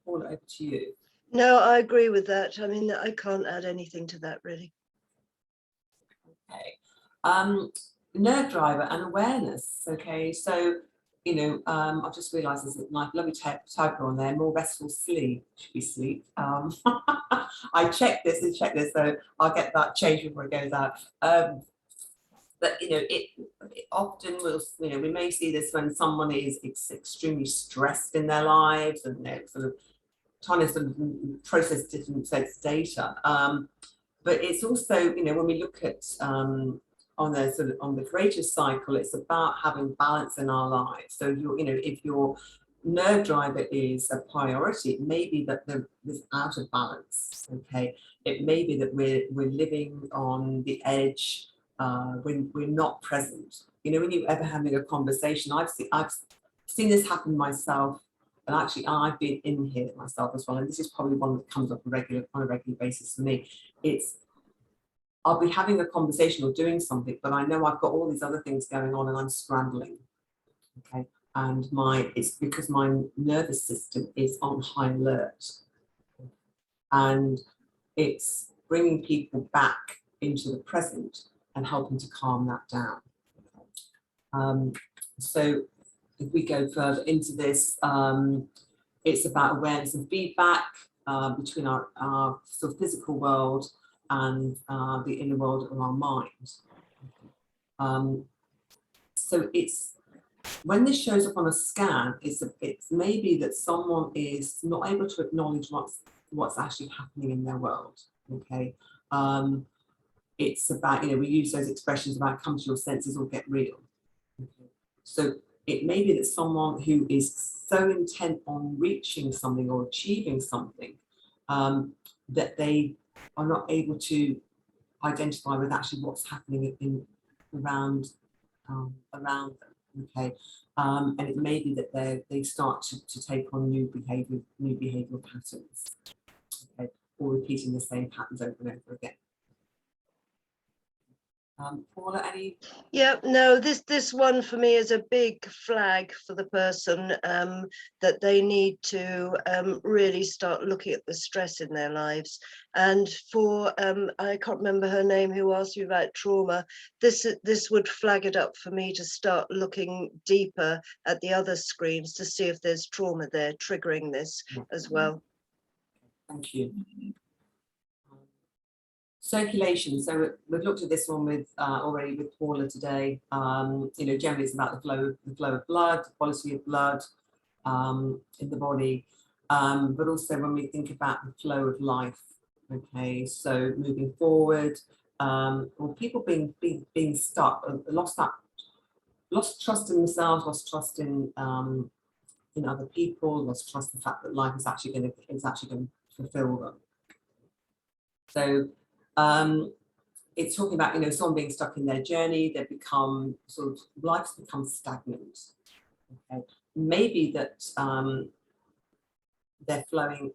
Paula, over to you. No, I agree with that. I mean, I can't add anything to that really. Okay. Nerve driver and awareness. Okay, so I've just realised there's a lovely typo on there. More restful sleep should be sleep. I checked this, so I'll get that changed before it goes out. But it often will. We may see this when someone is extremely stressed in their lives and they're sort of trying to sort of process different sets of data. But it's also when we look at on the creative cycle, it's about having balance in our lives. So if your nerve driver is a priority, it may be that there's out of balance. Okay, it may be that we're living on the edge when we're not present. When you're ever having a conversation, I've seen this happen myself, and actually I've been in here myself as well. And this is probably one that comes up on a regular basis for me. I'll be having a conversation or doing something, but I know I've got all these other things going on and I'm scrambling. Okay, and it's because my nervous system is on high alert, and it's bringing people back into the present and helping to calm that down. So if we go further into this, it's about awareness and feedback between our sort of physical world and the inner world of our mind. So it's when this shows up on a scan, it's maybe that someone is not able to acknowledge what's actually happening in their world. Okay, it's about we use those expressions about come to your senses or get real. Okay. So it may be that someone who is so intent on reaching something or achieving something that they are not able to identify with actually what's happening around them. Okay, and it may be that they start to take on new behavioural patterns. Okay, or repeating the same patterns over and over again. Paula, any? Yeah, no, this one for me is a big flag for the person that they need to really start looking at the stress in their lives. And for I can't remember her name who asked you about trauma, this would flag it up for me to start looking deeper at the other screens to see if there's trauma there triggering this as well. Thank you. Circulation. So we've looked at this one with already with Paula today. Generally it's about the flow of blood, the quality of blood in the body, but also when we think about the flow of life. Okay, so moving forward, or people being stuck, lost trust in themselves, lost trust in other people, lost trust in the fact that life is actually going to fulfill them. So it's talking about someone being stuck in their journey. They become life's become stagnant. Okay, maybe that they're flowing.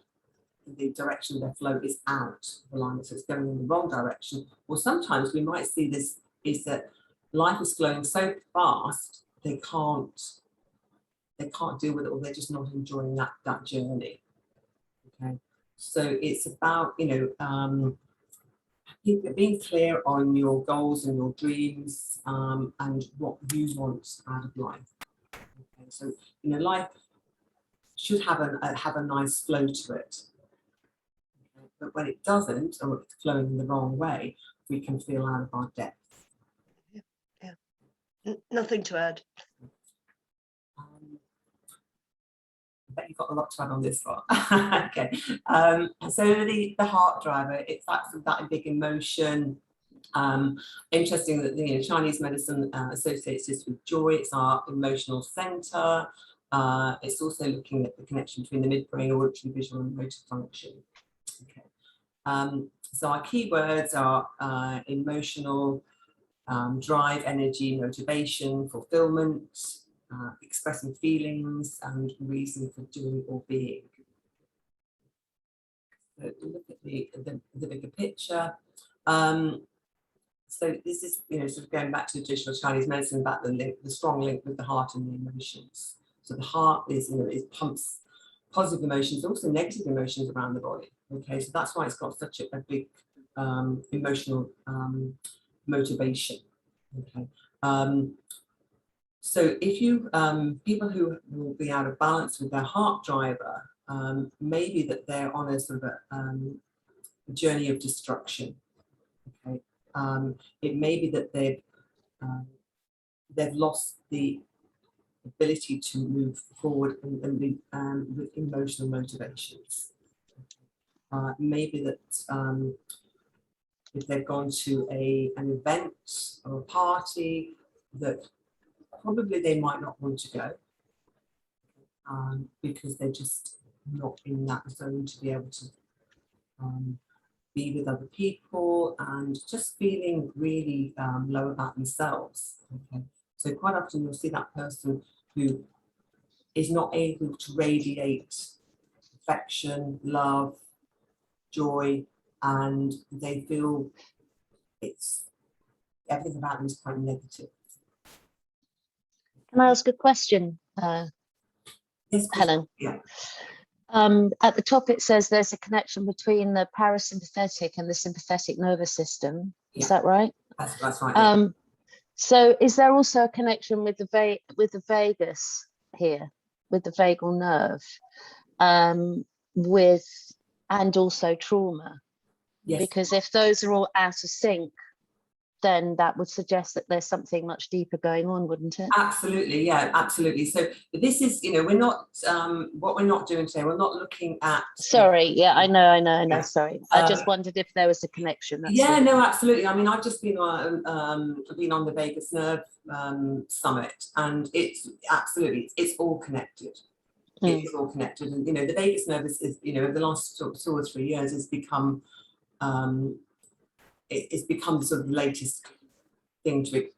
The direction of their flow is out of alignment, so it's going in the wrong direction. Or sometimes we might see this is that life is flowing so fast they can't deal with it, or they're just not enjoying that journey. Okay, so it's about being clear on your goals and your dreams and what you want out of life. Okay. Okay, so life should have a nice flow to it. Okay, but when it doesn't, or it's flowing in the wrong way, we can feel out of our depth. Nothing to add. I bet you've got a lot to add on this one. Okay, so the heart driver, it's that big emotion. Interesting that Chinese medicine associates this with joy. It's our emotional center. It's also looking at the connection between the midbrain, auditory, visual, and motor function. Okay. So our keywords are emotional, drive, energy, motivation, fulfillment, expressing feelings, and reason for doing or being. So look at the bigger picture. So this is, sort of going back to traditional Chinese medicine, about the strong link with the heart and the emotions. So the heart is, it pumps positive emotions, also negative emotions around the body. Okay, so that's why it's got such a big emotional motivation. Okay, so if you people who will be out of balance with their heart driver, maybe that they're on a sort of a journey of destruction. Okay, it may be that they've lost the ability to move forward and with emotional motivations. Maybe that if they've gone to an event or a party that probably they might not want to go, because they're just not in that zone to be able to be with other people, and just feeling really low about themselves. Okay, so quite often you'll see that person who is not able to radiate affection, love, joy, and they feel everything about them is quite negative. Can I ask a question, Yes, Helen? yeah. At the top it says there's a connection between the parasympathetic and the sympathetic nervous system. Yeah. Is that right? That's right. Yeah. So is there also a connection with the vagus here, with the vagal nerve, and also trauma? Yes. Because if those are all out of sync, then that would suggest that there's something much deeper going on, wouldn't it? Absolutely, yeah, absolutely. So this is, we're not, what we're not doing today, we're not looking at... Sorry, yeah, I know, Yeah. sorry. I just wondered if there was a connection. Yeah, no, absolutely. I mean, I've just been on the vagus nerve summit, and it's absolutely, it's all connected. It is all connected. And, the vagus nerve is over the last sort of 2 or 3 years has become, it's become the sort of latest thing to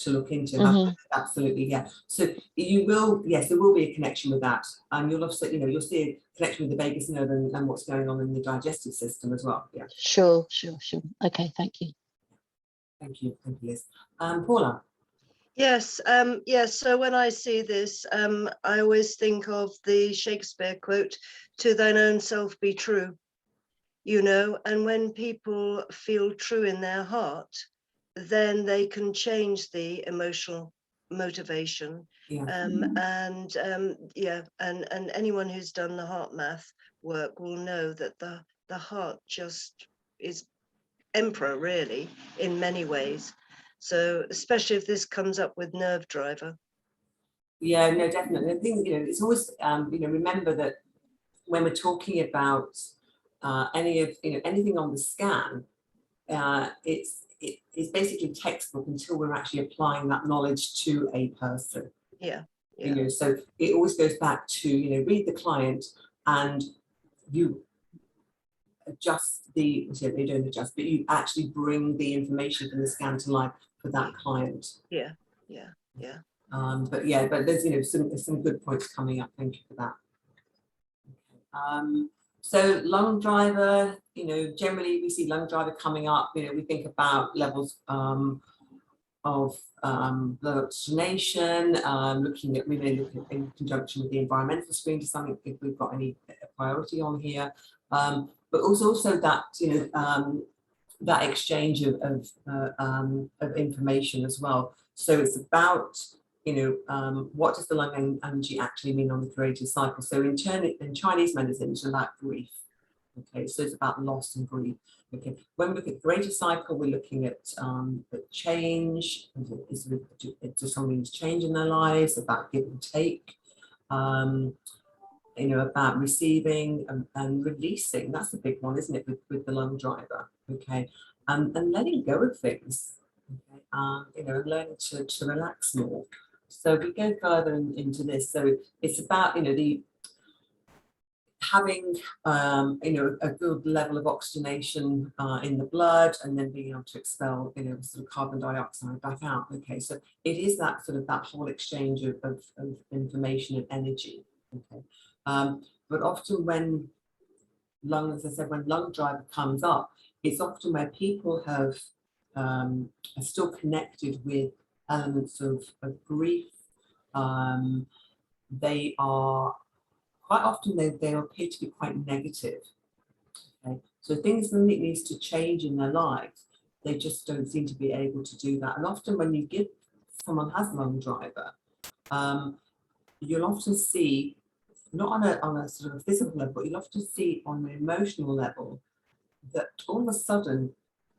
look into. Absolutely, yeah. So you will, yes, there will be a connection with that, and you'll also, you'll see a connection with the vagus nerve and what's going on in the digestive system as well. Yeah. Sure. Okay, thank you. Thank you, Liz. Paula. Yes, yes. So when I see this, I always think of the Shakespeare quote, "To thine own self be true," and when people feel true in their heart, then they can change the emotional motivation. Yeah. And anyone who's done the heart math work will know that the heart just is emperor, really, in many ways. So especially if this comes up with nerve driver. Yeah, no, definitely. I think, it's always, remember that when we're talking about anything on the scan, it's basically textbook until we're actually applying that knowledge to a person. Yeah. So it always goes back to, read the client, and you adjust they don't adjust, but you actually bring the information from the scan to life for that client. Yeah. But there's some good points coming up. Thank you for that. So lung driver, generally we see lung driver coming up. We think about levels of blood oxygenation. We may look at in conjunction with the environmental screen to something if we've got any priority on here. But also that that exchange of information as well. So it's about what does the lung energy actually mean on the creative cycle? So in Chinese medicine, it's about grief. Okay, so it's about loss and grief. Okay, when we look at creative cycle, we're looking at change. Is something's change in their lives, about give and take. About receiving and releasing. That's the big one, isn't it, with the lung driver? Okay, and letting go of things. Okay, and learning to relax more. So we go further into this. So it's about having a good level of oxygenation in the blood, and then being able to expel sort of carbon dioxide back out. Okay, so it is that sort of that whole exchange of information and energy. Okay, but often when as I said, when lung driver comes up, it's often where people are still connected with elements of grief. They are quite often they appear to be quite negative. Okay, so things that needs to change in their lives, they just don't seem to be able to do that. And often when you give someone has lung driver, you'll often see, not on a sort of physical level, but you'll often see on an emotional level that all of a sudden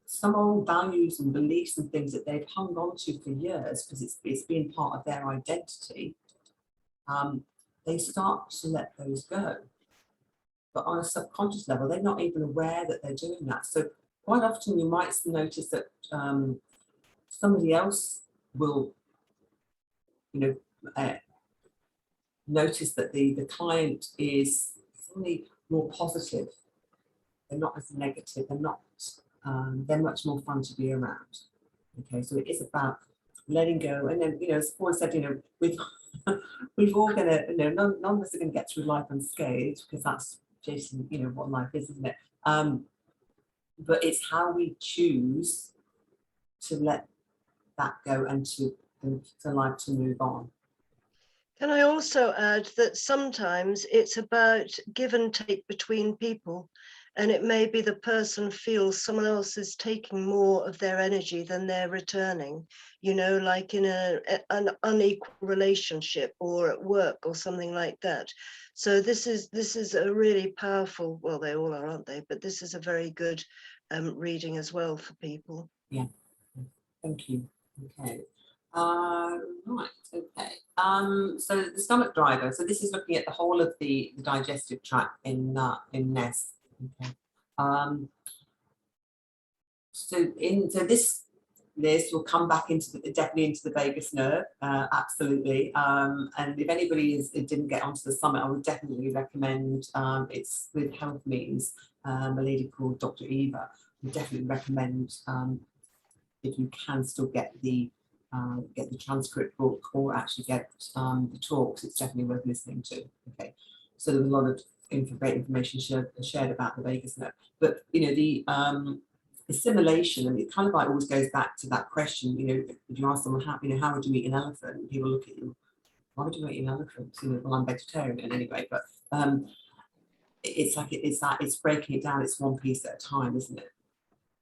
some old values and beliefs and things that they've hung on to for years because it's been part of their identity, they start to let those go. But on a subconscious level, they're not even aware that they're doing that. So quite often you might notice that somebody else will, notice that the client is suddenly more positive. They're not as negative. They're not. They're much more fun to be around. Okay, so it is about letting go, and then as Paula said, we've all gonna, none of us are gonna get through life unscathed because that's just what life is, isn't it? But it's how we choose to let that go and for life to move on. Can I also add that sometimes it's about give and take between people, and it may be the person feels someone else is taking more of their energy than they're returning, like in an unequal relationship or at work or something like that. So this is a really powerful, well, they all are, aren't they? But this is a very good reading as well for people. Yeah, thank you. Okay. Right, okay. So the stomach driver. So this is looking at the whole of the digestive tract in NES. Okay. So this will come back definitely into the vagus nerve, absolutely. And if anybody didn't get onto the summit, I would definitely recommend. It's with Health Means, a lady called Dr. Eva. I would definitely recommend if you can still get the transcript book or actually get the talks. It's definitely worth listening to. Okay, so there's a lot of great information shared about the vagus nerve, but the assimilation, and it kind of like always goes back to that question. If you ask someone how would you eat an elephant, people look at you, why would you eat an elephant? Well, I'm vegetarian anyway, but it's breaking it down. It's one piece at a time, isn't it?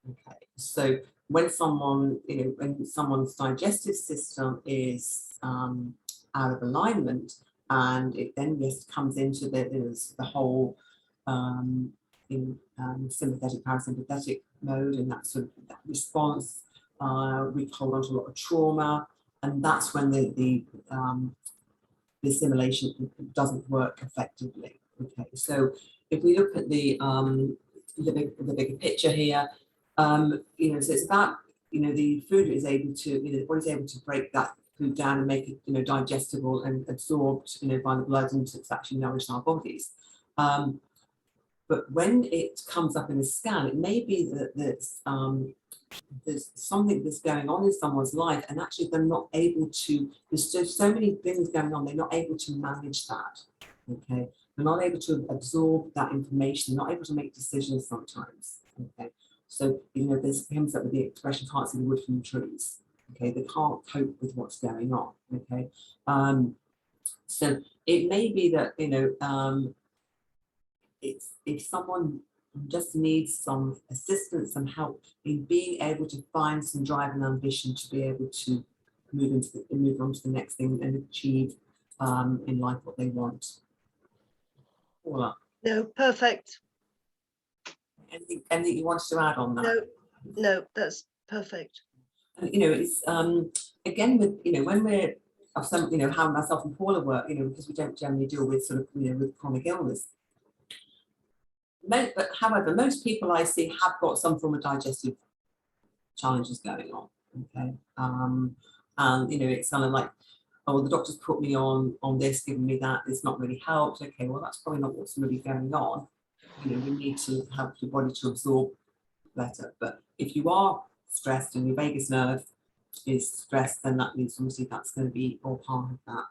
Okay, so when someone's digestive system is out of alignment, and it then comes into the whole sympathetic parasympathetic mode, and that sort of that response, we hold on to a lot of trauma, and that's when the assimilation doesn't work effectively. Okay, so if we look at the bigger picture here, so it's about the food is able to the body's able to break that food down and make it digestible and absorbed by the blood, and to actually nourish our bodies. But when it comes up in a scan, it may be that there's something that's going on in someone's life, and actually they're not able to. There's just so many things going on. They're not able to manage that. Okay, they're not able to absorb that information. They're not able to make decisions sometimes. Okay, so this comes up with the expression "can't see the wood from the trees." Okay, they can't cope with what's going on. Okay, so it may be that if someone just needs some assistance, some help in being able to find some drive and ambition to be able to move on to the next thing and achieve in life what they want. Paula, No, perfect. anything you wanted to add on that? No, that's perfect. And, it's again with when we're how myself and Paula work, because we don't generally deal with sort of with chronic illness. But however, most people I see have got some form of digestive challenges going on. Okay, and it's kind of like, oh, the doctor's put me on this, given me that, it's not really helped. Okay, well, that's probably not what's really going on. We need to help your body to absorb better. But if you are stressed and your vagus nerve is stressed, then that means obviously that's going to be all part of that.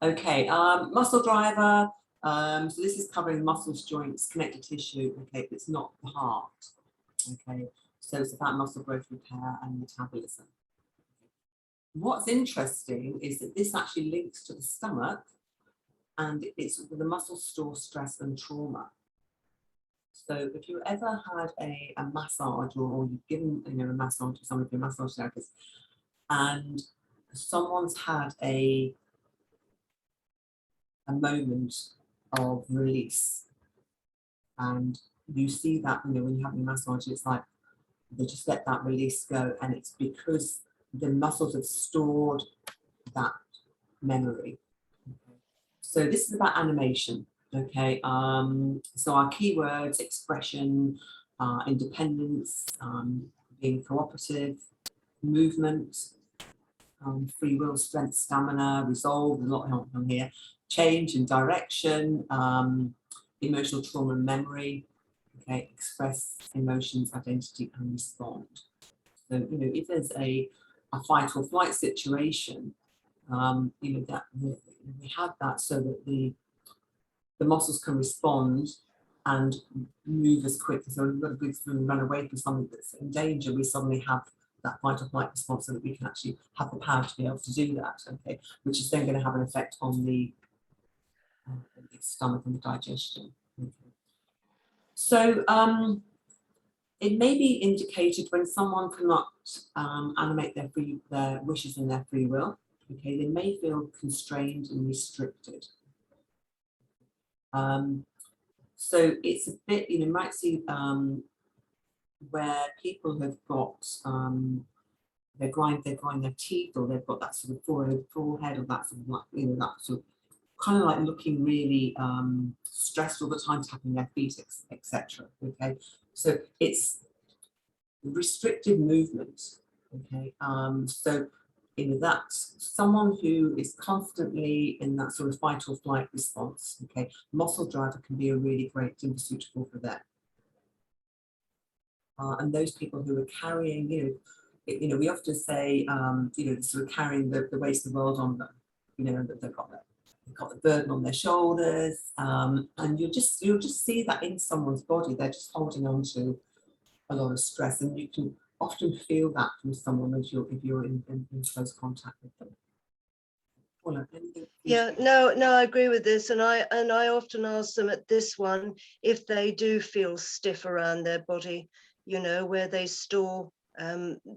Okay, muscle driver. So this is covering muscles, joints, connective tissue. Okay, it's not the heart. Okay, so it's about muscle growth, repair, and metabolism. What's interesting is that this actually links to the stomach, and it's where the muscles store stress and trauma. So if you ever had a massage, or you've given a massage to some of your massage therapists, and someone's had a moment of release, and you see that when you're having a massage, it's like they just let that release go, and it's because the muscles have stored that memory. Okay. So this is about animation. Okay, so our keywords: expression, independence, being cooperative, movement, free will, strength, stamina, resolve, a lot on here, change and direction, emotional trauma and memory. Okay, express emotions, identity, and respond. So if there's a fight or flight situation, that we have that so that the muscles can respond and move as quickly. So we've got to run away from something that's in danger. We suddenly have that fight or flight response so that we can actually have the power to be able to do that. Okay, which is then going to have an effect on the stomach and the digestion. Okay. So it may be indicated when someone cannot animate their wishes and their free will. Okay, they may feel constrained and restricted. So it's a bit, you might see where people have got they grind their teeth, or they've got that sort of forehead, or that sort of like that sort of kind of like looking really stressed all the time, tapping their feet, etc. Okay, so it's restricted movement. Okay, so that's someone who is constantly in that sort of fight or flight response. Okay, muscle driver can be a really great thing suitable for them. And those people who are carrying, we often say, sort of carrying the weight of the world on them. That they've got the burden on their shoulders, and you'll just see that in someone's body. They're just holding on to a lot of stress, and you can often feel that from someone if you're in close contact with them. Well, Yeah, no, I agree with this, and I often ask them at this one if they do feel stiff around their body, where they store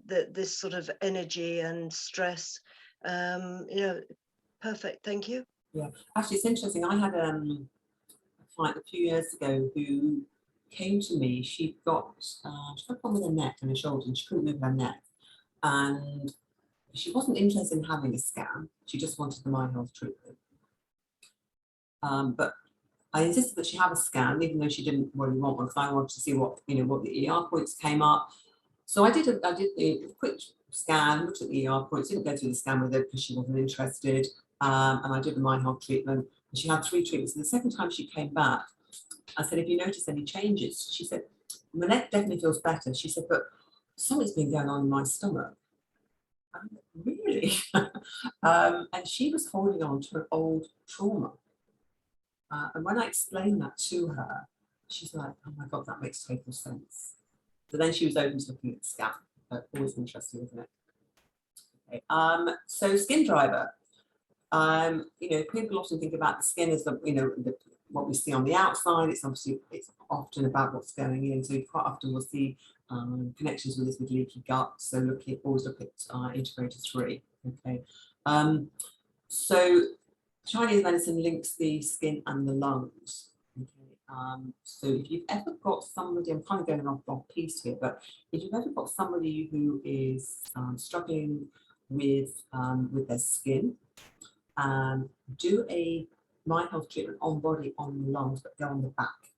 this sort of energy and stress. Perfect, thank you. Yeah, actually, it's interesting. I had a client a few years ago who came to me. She got a problem with her neck and her shoulder, and she couldn't move her neck. And she wasn't interested in having a scan. She just wanted the My Health treatment. But I insisted that she have a scan, even though she didn't really want one, because I wanted to see what what the ER points came up. So I did the quick scan, looked at the ER points, didn't go through the scan with her because she wasn't interested. And I did the My Health treatment. And she had 3 treatments. And the second time she came back, I said, "Have you noticed any changes?" She said, "My neck definitely feels better." She said, "But something's been going on in my stomach." I'm like, "Really?" And she was holding on to an old trauma. And when I explained that to her, she's like, "Oh my God, that makes total sense." So then she was open to looking at the scan. Always interesting, isn't it? Okay. So skin driver. People often think about the skin as what we see on the outside. It's often about what's going in. So quite often we'll see connections with leaky gut. So always look at integrator 3. Okay, so Chinese medicine links the skin and the lungs. Okay, so if you've ever got somebody, I'm kind of going off piece here, but if you've ever got somebody who is struggling with their skin, do a mind health treatment on body, on the lungs, but go on the back.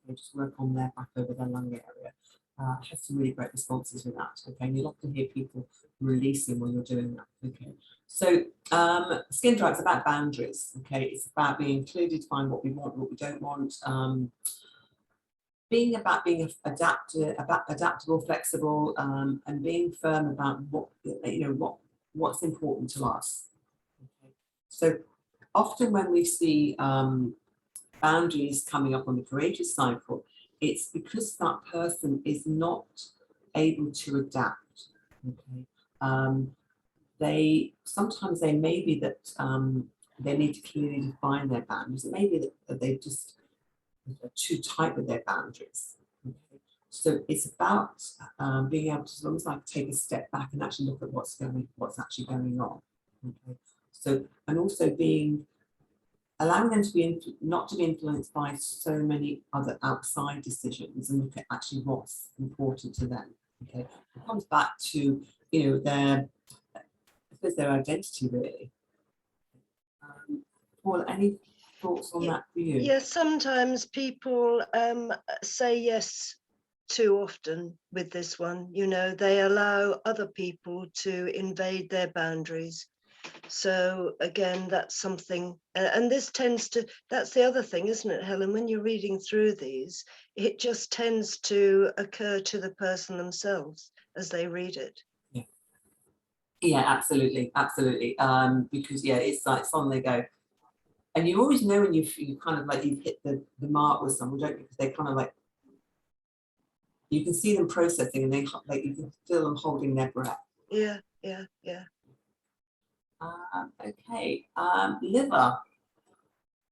Okay, just work on their back over their lung area. Have some really great responses with that. Okay, and you'll often hear people releasing when you're doing that. Okay, so skin drive is about boundaries. Okay, it's about being clearly defined what we want, what we don't want. Being adaptable, flexible, and being firm about what what's important to us. Okay. So often when we see boundaries coming up on the courageous cycle, it's because that person is not able to adapt. Okay, sometimes they may be that they need to clearly define their boundaries. It may be that they just are too tight with their boundaries. Okay, so it's about being able to almost like take a step back and actually look at what's actually going on. Okay, so and also allowing them to be not to be influenced by so many other outside decisions and look at actually what's important to them. Okay, it comes back to their identity really. Paul, any thoughts on that for you? Yes, sometimes people say yes too often with this one. They allow other people to invade their boundaries. So again, that's something, and this tends to, that's the other thing, isn't it, Helen? When you're reading through these, it just tends to occur to the person themselves as they read it. Yeah, absolutely. Because it's like on they go, and you always know when you kind of like you've hit the mark with someone, don't you? Because they kind of like, you can see them processing, and they like you can feel them holding their breath. Yeah. Okay, liver.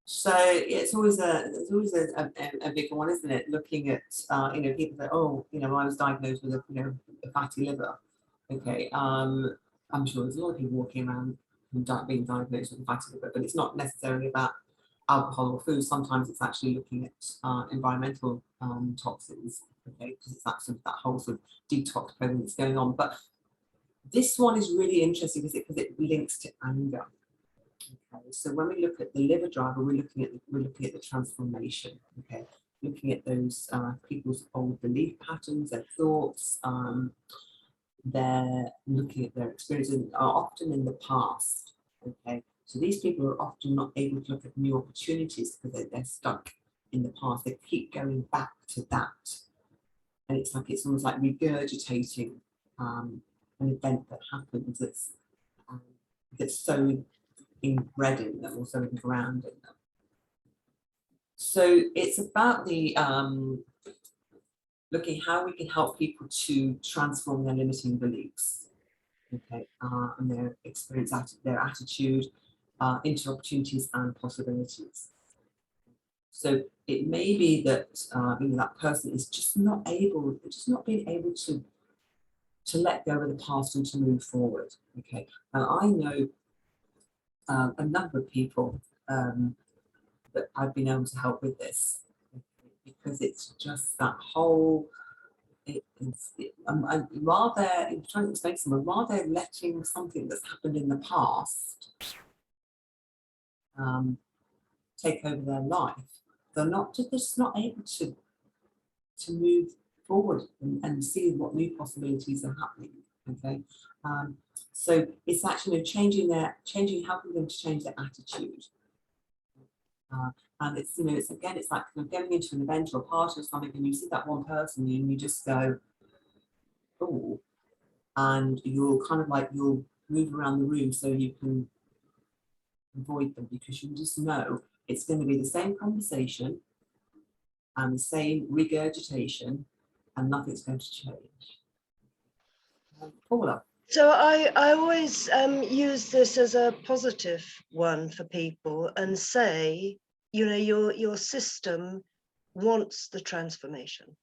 So it's always a big one, isn't it? Looking at people that I was diagnosed with a fatty liver. Okay, I'm sure there's a lot of people walking around being diagnosed with a fatty liver, but it's not necessarily about alcohol or food. Sometimes it's actually looking at environmental toxins. Okay, because it's actually that whole sort of detox program that's going on. But this one is really interesting because it links to anger. Okay, so when we look at the liver driver, we're looking at the transformation. Okay, looking at those people's old belief patterns, their thoughts. They're looking at their experiences are often in the past. Okay, so these people are often not able to look at new opportunities because they're stuck in the past. They keep going back to that, and it's almost like regurgitating an event that happens that's so inbred in them, or so ingrained in them. So it's about the looking how we can help people to transform their limiting beliefs, okay, and their experience, their attitude into opportunities and possibilities. So it may be that that person is just not being able to let go of the past and to move forward. Okay, and I know a number of people that I've been able to help with this, because it's just that whole. While they're trying to explain to someone, while they're letting something that's happened in the past take over their life, they're just not able to move forward and see what new possibilities are happening. Okay, so it's actually helping them to change their attitude. And it's it's like kind of going into an event or a party or something, and you see that one person and you just go, oh, and you'll kind of like you'll move around the room so you can avoid them, because you just know it's going to be the same conversation and the same regurgitation, and nothing's going to change. Paula. So I always use this as a positive one for people and say, your system wants the transformation.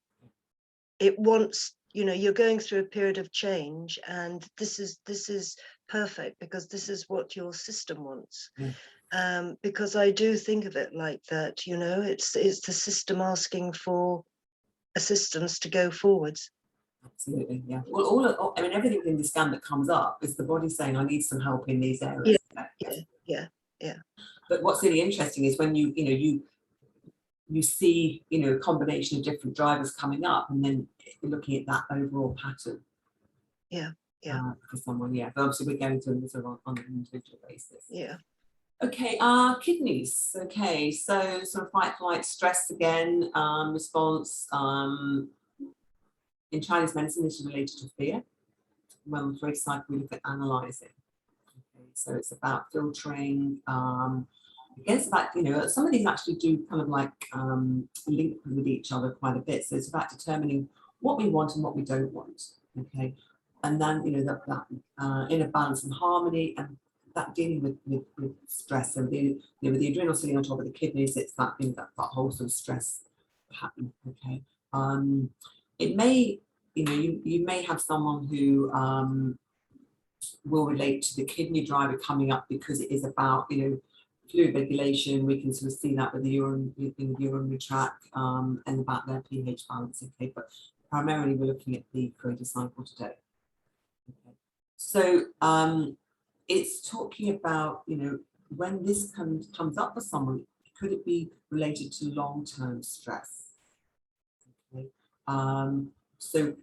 It wants, you're going through a period of change, and this is perfect, because this is what your system wants. Yeah. Because I do think of it like that, you know, it's the system asking for assistance to go forwards. Absolutely, yeah. Well, I mean, everything in the scan that comes up is the body saying, I need some help in these areas. Yeah. But what's really interesting is when you see, a combination of different drivers coming up, and then you're looking at that overall pattern. Yeah. For someone, yeah. But obviously we're going through this on an individual basis. Yeah. Okay, kidneys. Okay, so sort of fight, flight, stress again, response. In Chinese medicine, this is related to fear. When we create cycle, we look at analyzing. Okay, so it's about filtering. I guess that, some of these actually do kind of like link with each other quite a bit. So it's about determining what we want and what we don't want. Okay, and then that inner balance and harmony, and that dealing with stress. And with the adrenal sitting on top of the kidneys, it's that that whole sort of stress pattern. Okay, it may, you may have someone who will relate to the kidney driver coming up because it is about fluid regulation. We can sort of see that with the urinary tract and about their pH balance. Okay, but primarily we're looking at the Creative cycle today. Okay. So it's talking about when this comes up for someone, could it be related to long-term stress? Okay. So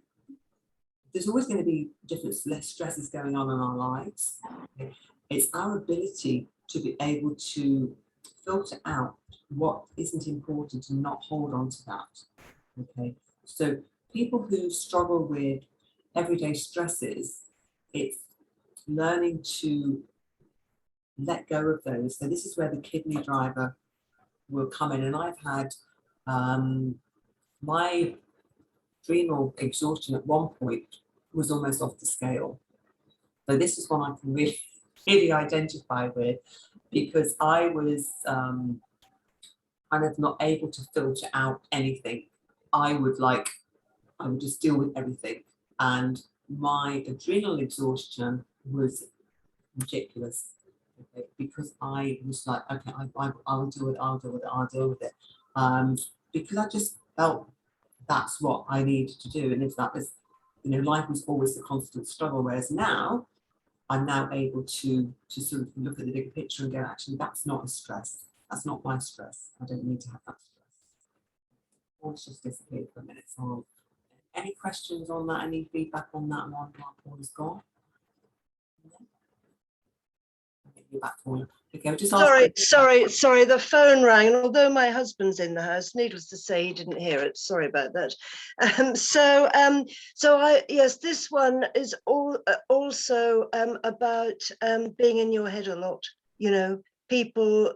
there's always going to be different stresses going on in our lives. Okay. It's our ability to be able to filter out what isn't important and not hold on to that. Okay, so people who struggle with everyday stresses, it's learning to let go of those. So this is where the kidney driver will come in. And I've had my adrenal exhaustion at one point was almost off the scale. So this is one I can really identify with, because I was kind of not able to filter out anything. I would just deal with everything. And my adrenal exhaustion was ridiculous, okay, because I was like, okay, I'll deal with it, I'll deal with it. Because I just felt that's what I needed to do. And if that was, life was always a constant struggle. Whereas now, I'm now able to sort of look at the big picture and go, actually, that's not a stress. That's not my stress. I don't need to have that stress. Let's just disappear for a minute. So, any questions on that? Any feedback on that one? Paul is gone. You're back, Paula. Okay, just sorry, the phone rang, and although my husband's in the house, needless to say, he didn't hear it. Sorry about that. Yes, this one is also about being in your head a lot. People,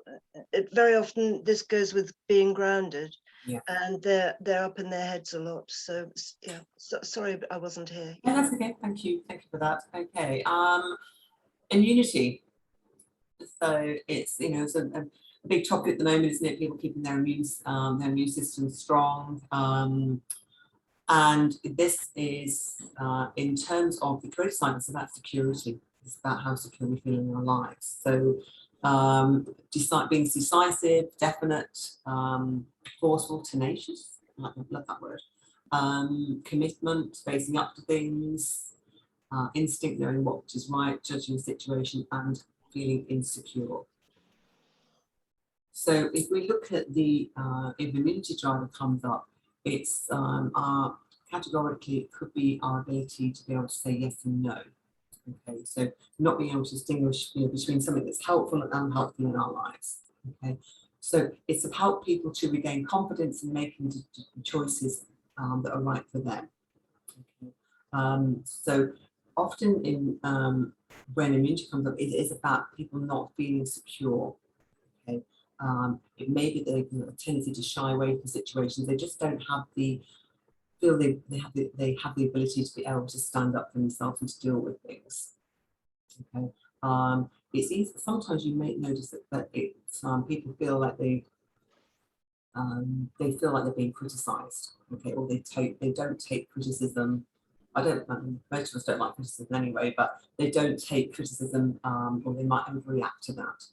very often this goes with being grounded. Yeah. And they're up in their heads a lot. So yeah, sorry I wasn't here. Yeah, that's okay. Thank you for that. Okay, immunity. So it's it's a big topic at the moment, isn't it? People keeping their immune system strong, and this is in terms of the creative cycle. It's about security. It's about how secure we feel in our lives. So being decisive, definite, forceful, tenacious. I love that word. Commitment, facing up to things, instinct, knowing what is right, judging the situation, and feeling insecure. So if we look at the if the immunity driver comes up, it's categorically it could be our ability to be able to say yes and no. Okay, so not being able to distinguish between something that's helpful and unhelpful in our lives. Okay, so it's about people to regain confidence in making choices that are right for them. Okay. So often in when immunity comes up, it is about people not feeling secure. Okay, it may be they have a tendency to shy away from situations. They just don't have the feel they have the ability to be able to stand up for themselves and to deal with things. Okay, it's easy. Sometimes you may notice that it's people feel like they feel like they're being criticised. Okay, or they don't take criticism most of us don't like criticism anyway, but they don't take criticism, or they might overreact to that.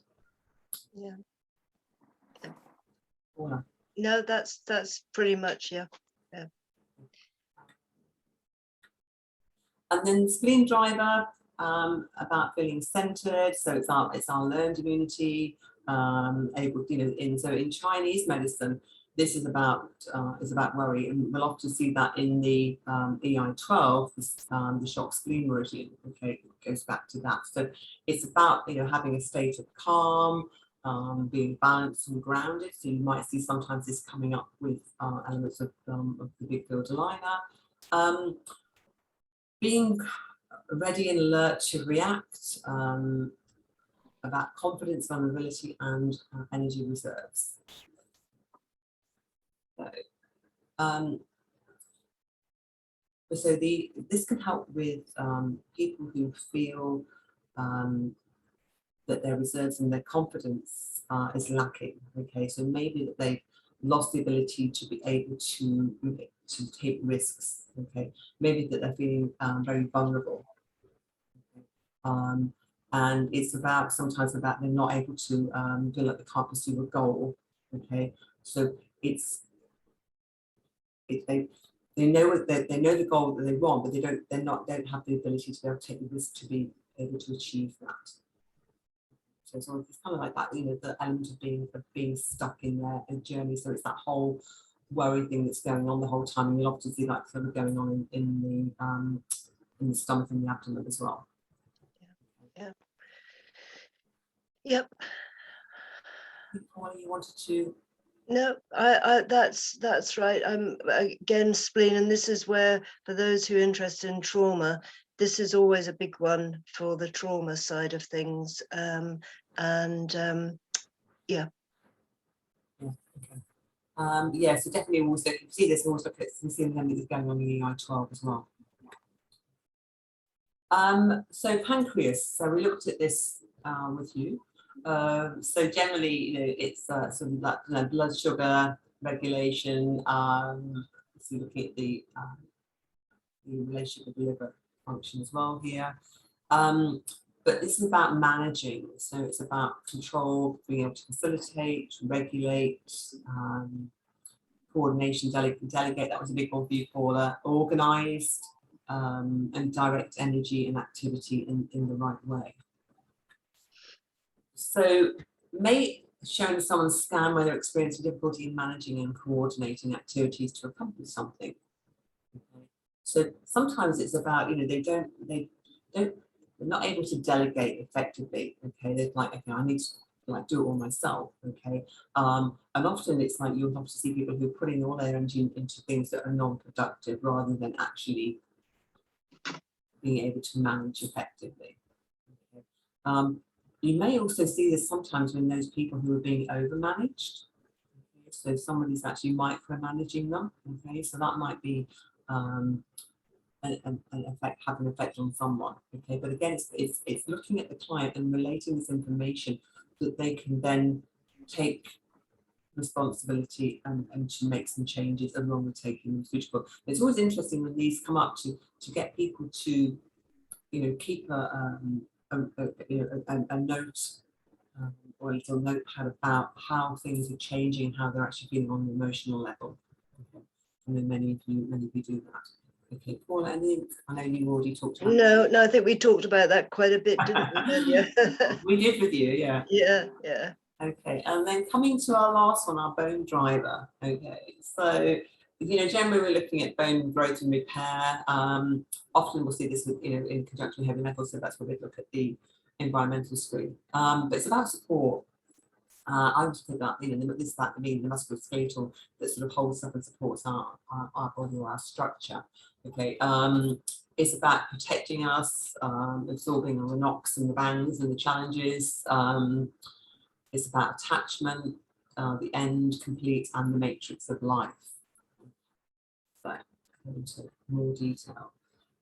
Yeah. Paula. No, that's pretty much, yeah. And then spleen driver, about feeling centered. So it's our learned immunity, able, so in Chinese medicine, this is about worry, and we'll often see that in the EI12, the shock spleen regime. Okay, it goes back to that. So it's about having a state of calm, being balanced and grounded. So you might see sometimes this coming up with elements of the big field aligner. Being ready and alert to react, about confidence, vulnerability, and energy reserves. So, this can help with people who feel that their reserves and their confidence is lacking. Okay, so maybe that they've lost the ability to be able to take risks. Okay, maybe that they're feeling very vulnerable. And it's sometimes about they're not able to feel like they can't pursue a goal. Okay, so they know the goal that they want, but they don't have the ability to be able to take the risk to be able to achieve that. So it's kind of like that, the element of being stuck in their journey. So it's that whole worry thing that's going on the whole time, and you'll often see that sort of going on in the stomach and the abdomen as well. Yeah. Yep. Paula, you wanted to? No, that's right. Again, spleen, and this is where, for those who are interested in trauma, this is always a big one for the trauma side of things. Yeah. Yeah, okay. Yeah, so definitely also, if you see this, always look at some symptoms that is going on in EI12 as well. So pancreas, so we looked at this with you. So generally, it's sort of like blood sugar regulation. So looking at the relationship with the liver function as well here. But this is about managing. So it's about control, being able to facilitate, regulate, coordination, delegate. That was a big one for you, Paula. Organised, and direct energy and activity in the right way. So showing someone's scan where they're experiencing difficulty in managing and coordinating activities to accomplish something. Okay. So sometimes it's about, they're not able to delegate effectively. Okay, they're like, okay, I need to do it all myself. Okay, and often it's like you'll have to see people who are putting all their energy into things that are non-productive rather than actually being able to manage effectively. Okay. You may also see this sometimes when those people who are being overmanaged. Okay, so somebody's actually micromanaging them. Okay, so that might be have an effect on someone. Okay, but again, it's looking at the client and relating this information that they can then take responsibility and to make some changes along with taking them suitable. It's always interesting when these come up to get people to keep a note or a little notepad about how things are changing, how they're actually feeling on the emotional level. Okay. And then many of you do that. Okay, Paula, and I know you already talked about No, I think we talked about that quite a bit, didn't we? Yeah. We did with you, yeah. Yeah. Okay, and then coming to our last one, our bone driver. Okay, so generally we're looking at bone growth and repair. Often we'll see this with, in conjunction with heavy metals, so that's where we look at the environmental screen. But it's about support. I would put that, this is like the musculoskeletal that sort of holds up and supports our body or our structure. Okay, it's about protecting us, absorbing all the knocks and the bangs and the challenges. It's about attachment, the end, complete, and the matrix of life. So, into more detail.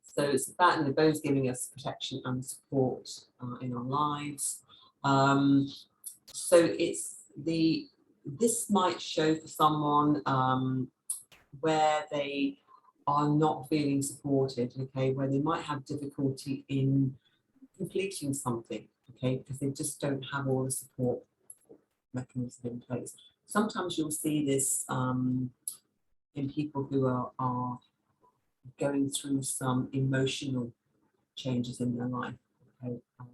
So it's about the bones giving us protection and support in our lives. So this might show for someone where they are not feeling supported, okay, where they might have difficulty in completing something, okay, because they just don't have all the support mechanism in place. Sometimes you'll see this in people who are going through some emotional changes in their life, okay, and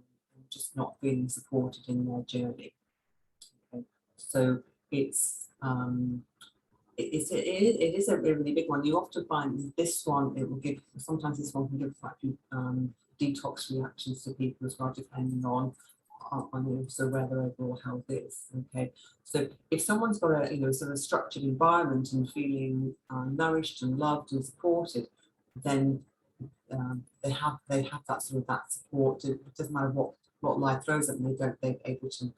just not feeling supported in their journey. Okay. So it is a really big one. You often find this one, it will give, sometimes this one can give quite a few detox reactions to people as well, depending on also where their overall health is. Okay, so if someone's got a sort of structured environment and feeling nourished and loved and supported, then they have that sort of that support. It doesn't matter what life throws at them, they're able to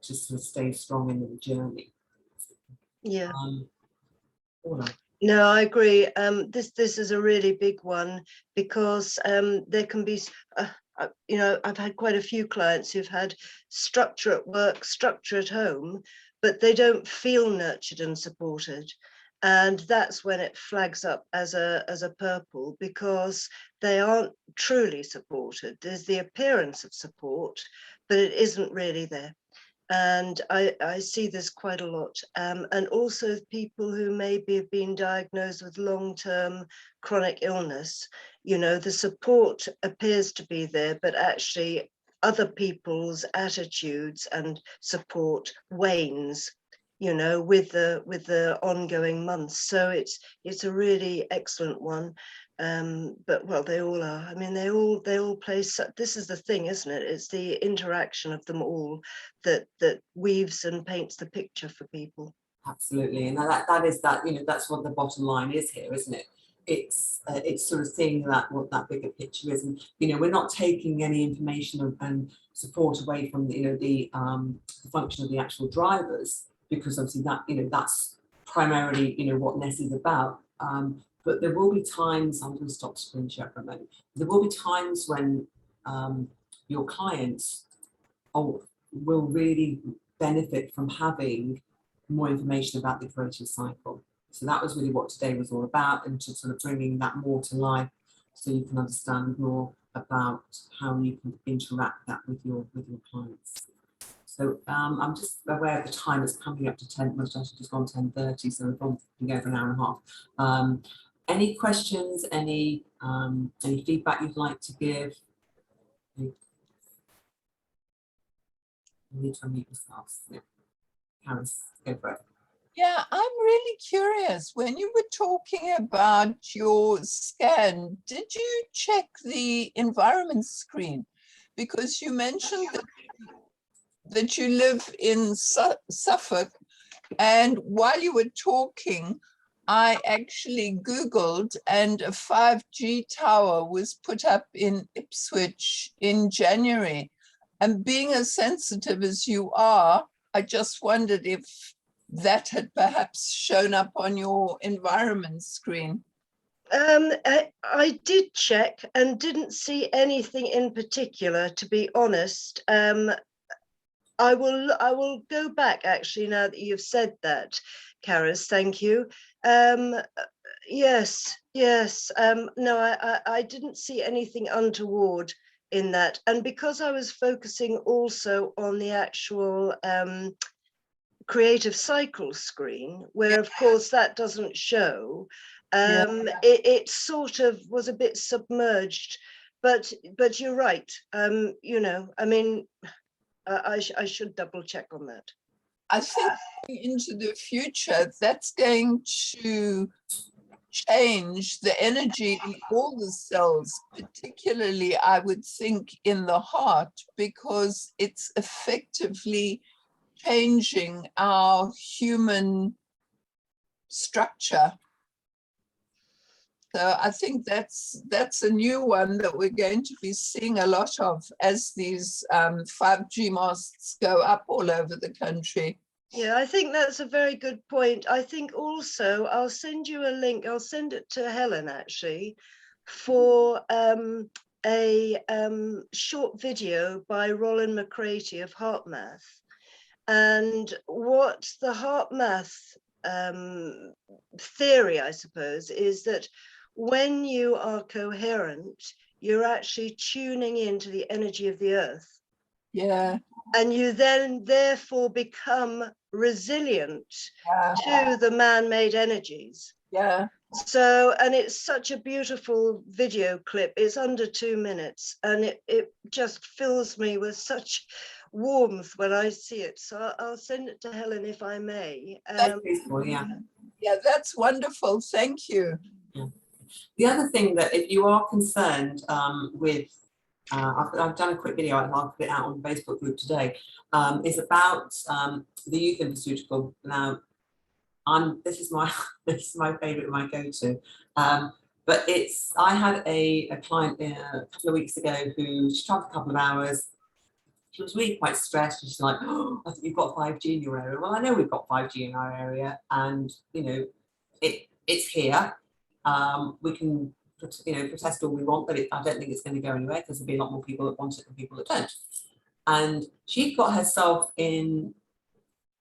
sort of stay strong in the journey. Yeah. Paula. No, I agree. This is a really big one, because there can be, I've had quite a few clients who've had structure at work, structure at home, but they don't feel nurtured and supported. And that's when it flags up as a purple, because they aren't truly supported. There's the appearance of support, but it isn't really there. And I see this quite a lot. And also people who maybe have been diagnosed with long-term chronic illness, the support appears to be there, but actually other people's attitudes and support wanes, with the ongoing months. So it's a really excellent one. But well, they all are. I mean, they all play. This is the thing, isn't it? It's the interaction of them all that weaves and paints the picture for people. Absolutely, and that is that. That's what the bottom line is here, isn't it? It's sort of seeing what that bigger picture is, and we're not taking any information and support away from the function of the actual drivers, because obviously that's primarily what NES is about. But there will be times, I'm going to stop screen share for a moment. There will be times when your clients will really benefit from having more information about the creative cycle. So that was really what today was all about, and to sort of bringing that more to life, so you can understand more about how you can interact that with your clients. So I'm just aware of the time. It's coming up to 10. Most I should just gone 10:30, so we've gone for an hour and a half. Any questions? Any feedback you'd like to give? You need to unmute yourselves. Yeah. Karen, go for it. Yeah, I'm really curious. When you were talking about your scan, did you check the environment screen? Because you mentioned that you live in Suffolk, and while you were talking, I actually Googled, and a 5G tower was put up in Ipswich in January. And being as sensitive as you are, I just wondered if that had perhaps shown up on your environment screen. I did check and didn't see anything in particular, to be honest. I will go back, actually, now that you've said that, Karis, thank you. Yes. No, I didn't see anything untoward in that. And because I was focusing also on the actual creative cycle screen, where of course that doesn't show, it sort of was a bit submerged, but you're right. I mean, I should double check on that. I think into the future, that's going to change the energy in all the cells, particularly, I would think, in the heart, because it's effectively changing our human structure. So I think that's a new one that we're going to be seeing a lot of as these 5G masts go up all over the country. Yeah, I think that's a very good point. I think also I'll send you a link. I'll send it to Helen, actually, for a short video by Roland McCratey of HeartMath. And what the HeartMath theory, I suppose, is that when you are coherent, you're actually tuning into the energy of the earth. Yeah. And you then therefore become resilient to the man-made energies. Yeah. So, and it's such a beautiful video clip. It's under 2 minutes, and it just fills me with such warmth when I see it. So I'll send it to Helen if I may. That's beautiful, yeah. Yeah, that's wonderful. Thank you. Yeah. The other thing that if you are concerned with, I've done a quick video, I'll put it out on the Facebook group today, is about the youth nutraceutical. Now, this is my favorite, my go-to. But I had a client a couple of weeks ago who she traveled a couple of hours. She was really quite stressed. She's like, oh, I think you've got 5G in your area. Well, I know we've got 5G in our area, and you know, it's here. We can protest all we want, but I don't think it's going to go anywhere because there'll be a lot more people that want it than people that don't. And she got herself in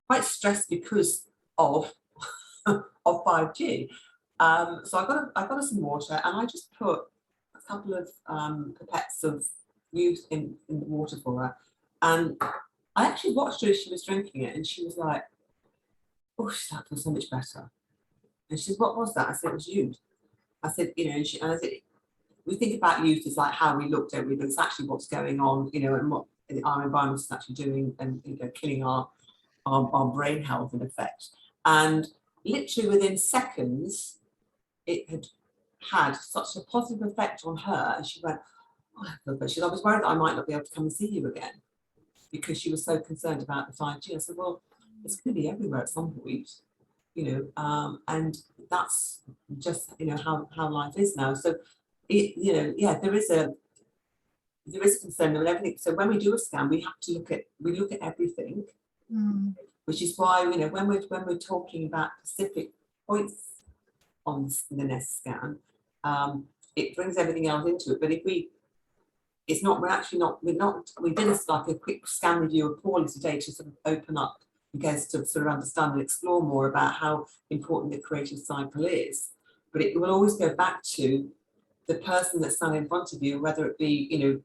quite stressed because of 5G. So I got her some water, and I just put a couple of pipettes of youth in the water for her. And I actually watched her as she was drinking it, and she was like, oh, that feels so much better. And she said, what was that? I said, it was youth. I said, and I said, we think about youth as like how we look, don't we? But it's actually what's going on, and what our environment is actually doing, and killing our brain health and effect. And literally within seconds, it had such a positive effect on her. And she went, oh, I feel good. She said, I was worried that I might not be able to come and see you again because she was so concerned about the 5G. I said, well, it's going to be everywhere at some point, and that's just, how life is now. So, there is a concern with everything. So when we do a scan, we have to look at everything. Which is why, when we're talking about specific points on the NES scan, it brings everything else into it. But if we did like a quick scan review of Paula today to sort of open up and get us to sort of understand and explore more about how important the creative cycle is. But it will always go back to the person that's standing in front of you, whether it be,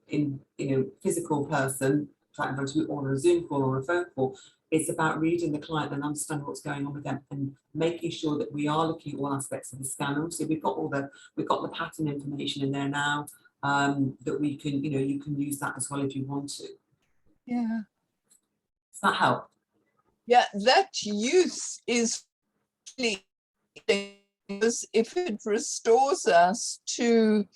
physical person right in front of you, or a Zoom call or a phone call. It's about reading the client and understanding what's going on with them and making sure that we are looking at all aspects of the scan. Also, we've got the pattern information in there now, that we can, you can use that as well if you want to. Yeah. Does that help? Yeah, that use is really, if it restores us to,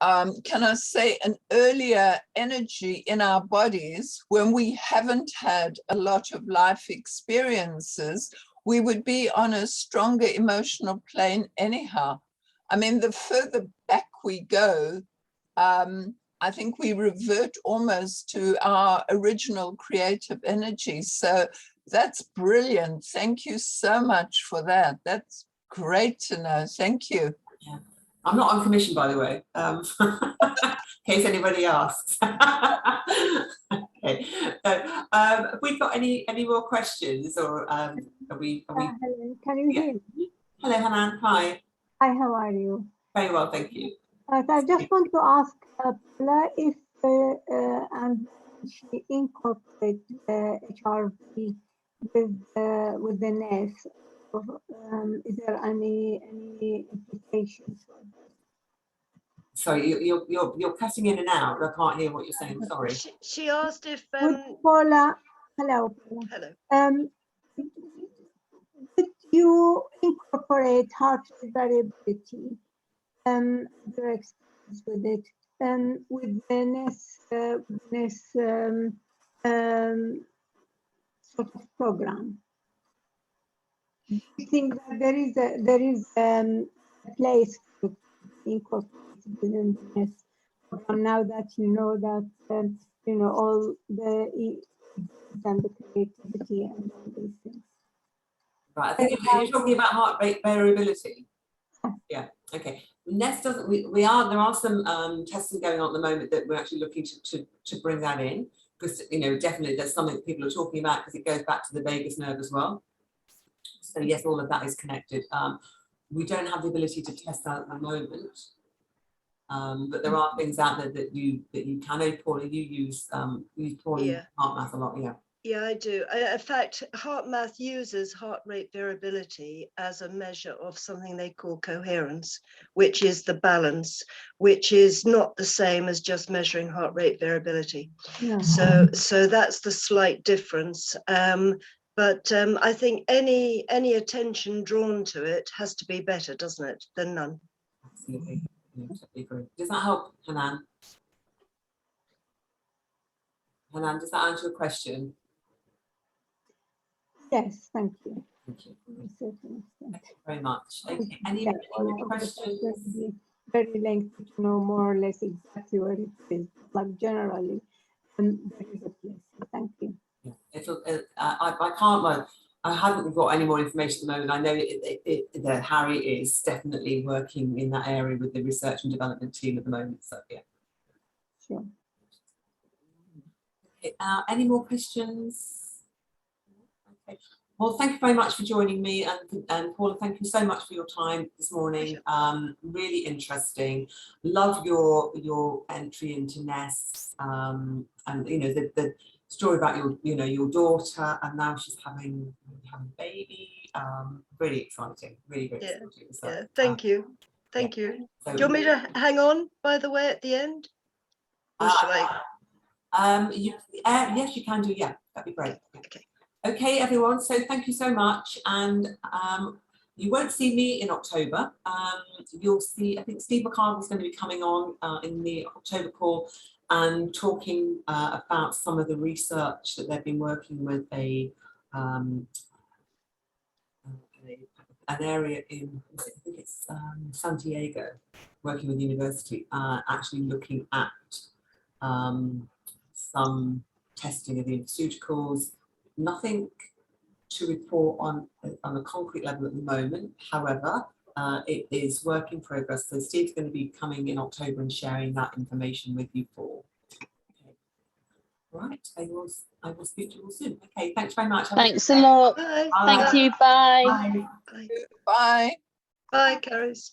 can I say, an earlier energy in our bodies when we haven't had a lot of life experiences, we would be on a stronger emotional plane anyhow. I mean, the further back we go, I think we revert almost to our original creative energy. So that's brilliant. Thank you so much for that. That's great to know. Thank you. Yeah. I'm not on commission, by the way, in case anybody asks. Okay. So, have we got any more questions, or are we? Helen, can you hear me? Hello, Helen. Hi. Hi, how are you? Very well, thank you. So I just want to ask Paula if and she incorporate HRV with the NES. Is there any implications? Sorry, you're cutting in and out. I can't hear what you're saying. Sorry. She asked if Paula, hello. Hello. Did you incorporate heart rate variability? Your experience with it, with the NES sort of program. I think that there is a place to incorporate within the NES program now that you know that all the and the creativity and all these things. Right, I think you're talking about heart rate variability. Yeah. Okay. NES doesn't. There are some testing going on at the moment that we're actually looking to bring that in, because definitely there's something that people are talking about, because it goes back to the vagus nerve as well. So yes, all of that is connected. We don't have the ability to test that at the moment, but there are things out there that you can. Oh, Paula, you use Pauline HeartMath a lot, yeah. Yeah, I do. In fact, HeartMath uses heart rate variability as a measure of something they call coherence, which is the balance, which is not the same as just measuring heart rate variability. Yeah. So that's the slight difference. But I think any attention drawn to it has to be better, doesn't it, than none? Absolutely. Yeah, totally agree. Does that help, Helen? Helen, does that answer your question? Yes, thank you. Thank you. To a certain extent. Thank you very much. Okay. Any Yeah, more of course, questions? it's going to be very lengthy to know more or less exactly what it is, like generally, and there is a place. So thank you. Yeah, it'll. I can't. Well, I haven't got any more information at the moment. I know that Harry is definitely working in that area with the research and development team at the moment. So yeah. Sure. Okay, any more questions? Okay. Well, thank you very much for joining me, and Paula, thank you so much for your time this morning. Really interesting. Love your entry into NES, and you know the story about your daughter, and now she's having a baby. Really exciting. Really exciting. So, Yeah. Thank you. Thank yeah. you. So, Do you want me to hang on, by the way, at the end? Or shall I? Yes, you can do. Yeah, that'd be great. Okay. Okay, everyone. So thank you so much, and you won't see me in October. You'll see. I think Steve McCarthy is going to be coming on in the October call and talking about some of the research that they've been working with an area in, I think it's San Diego, working with the university, actually looking at some testing of the nutraceuticals. Nothing to report on a concrete level at the moment. However, it is work in progress. So Steve's going to be coming in October and sharing that information with you all. Okay. Right, I will speak to you all soon. Okay, thanks very much. Thanks a lot. Bye. Thank you. Bye. Bye. Bye. Bye. Bye, Caris.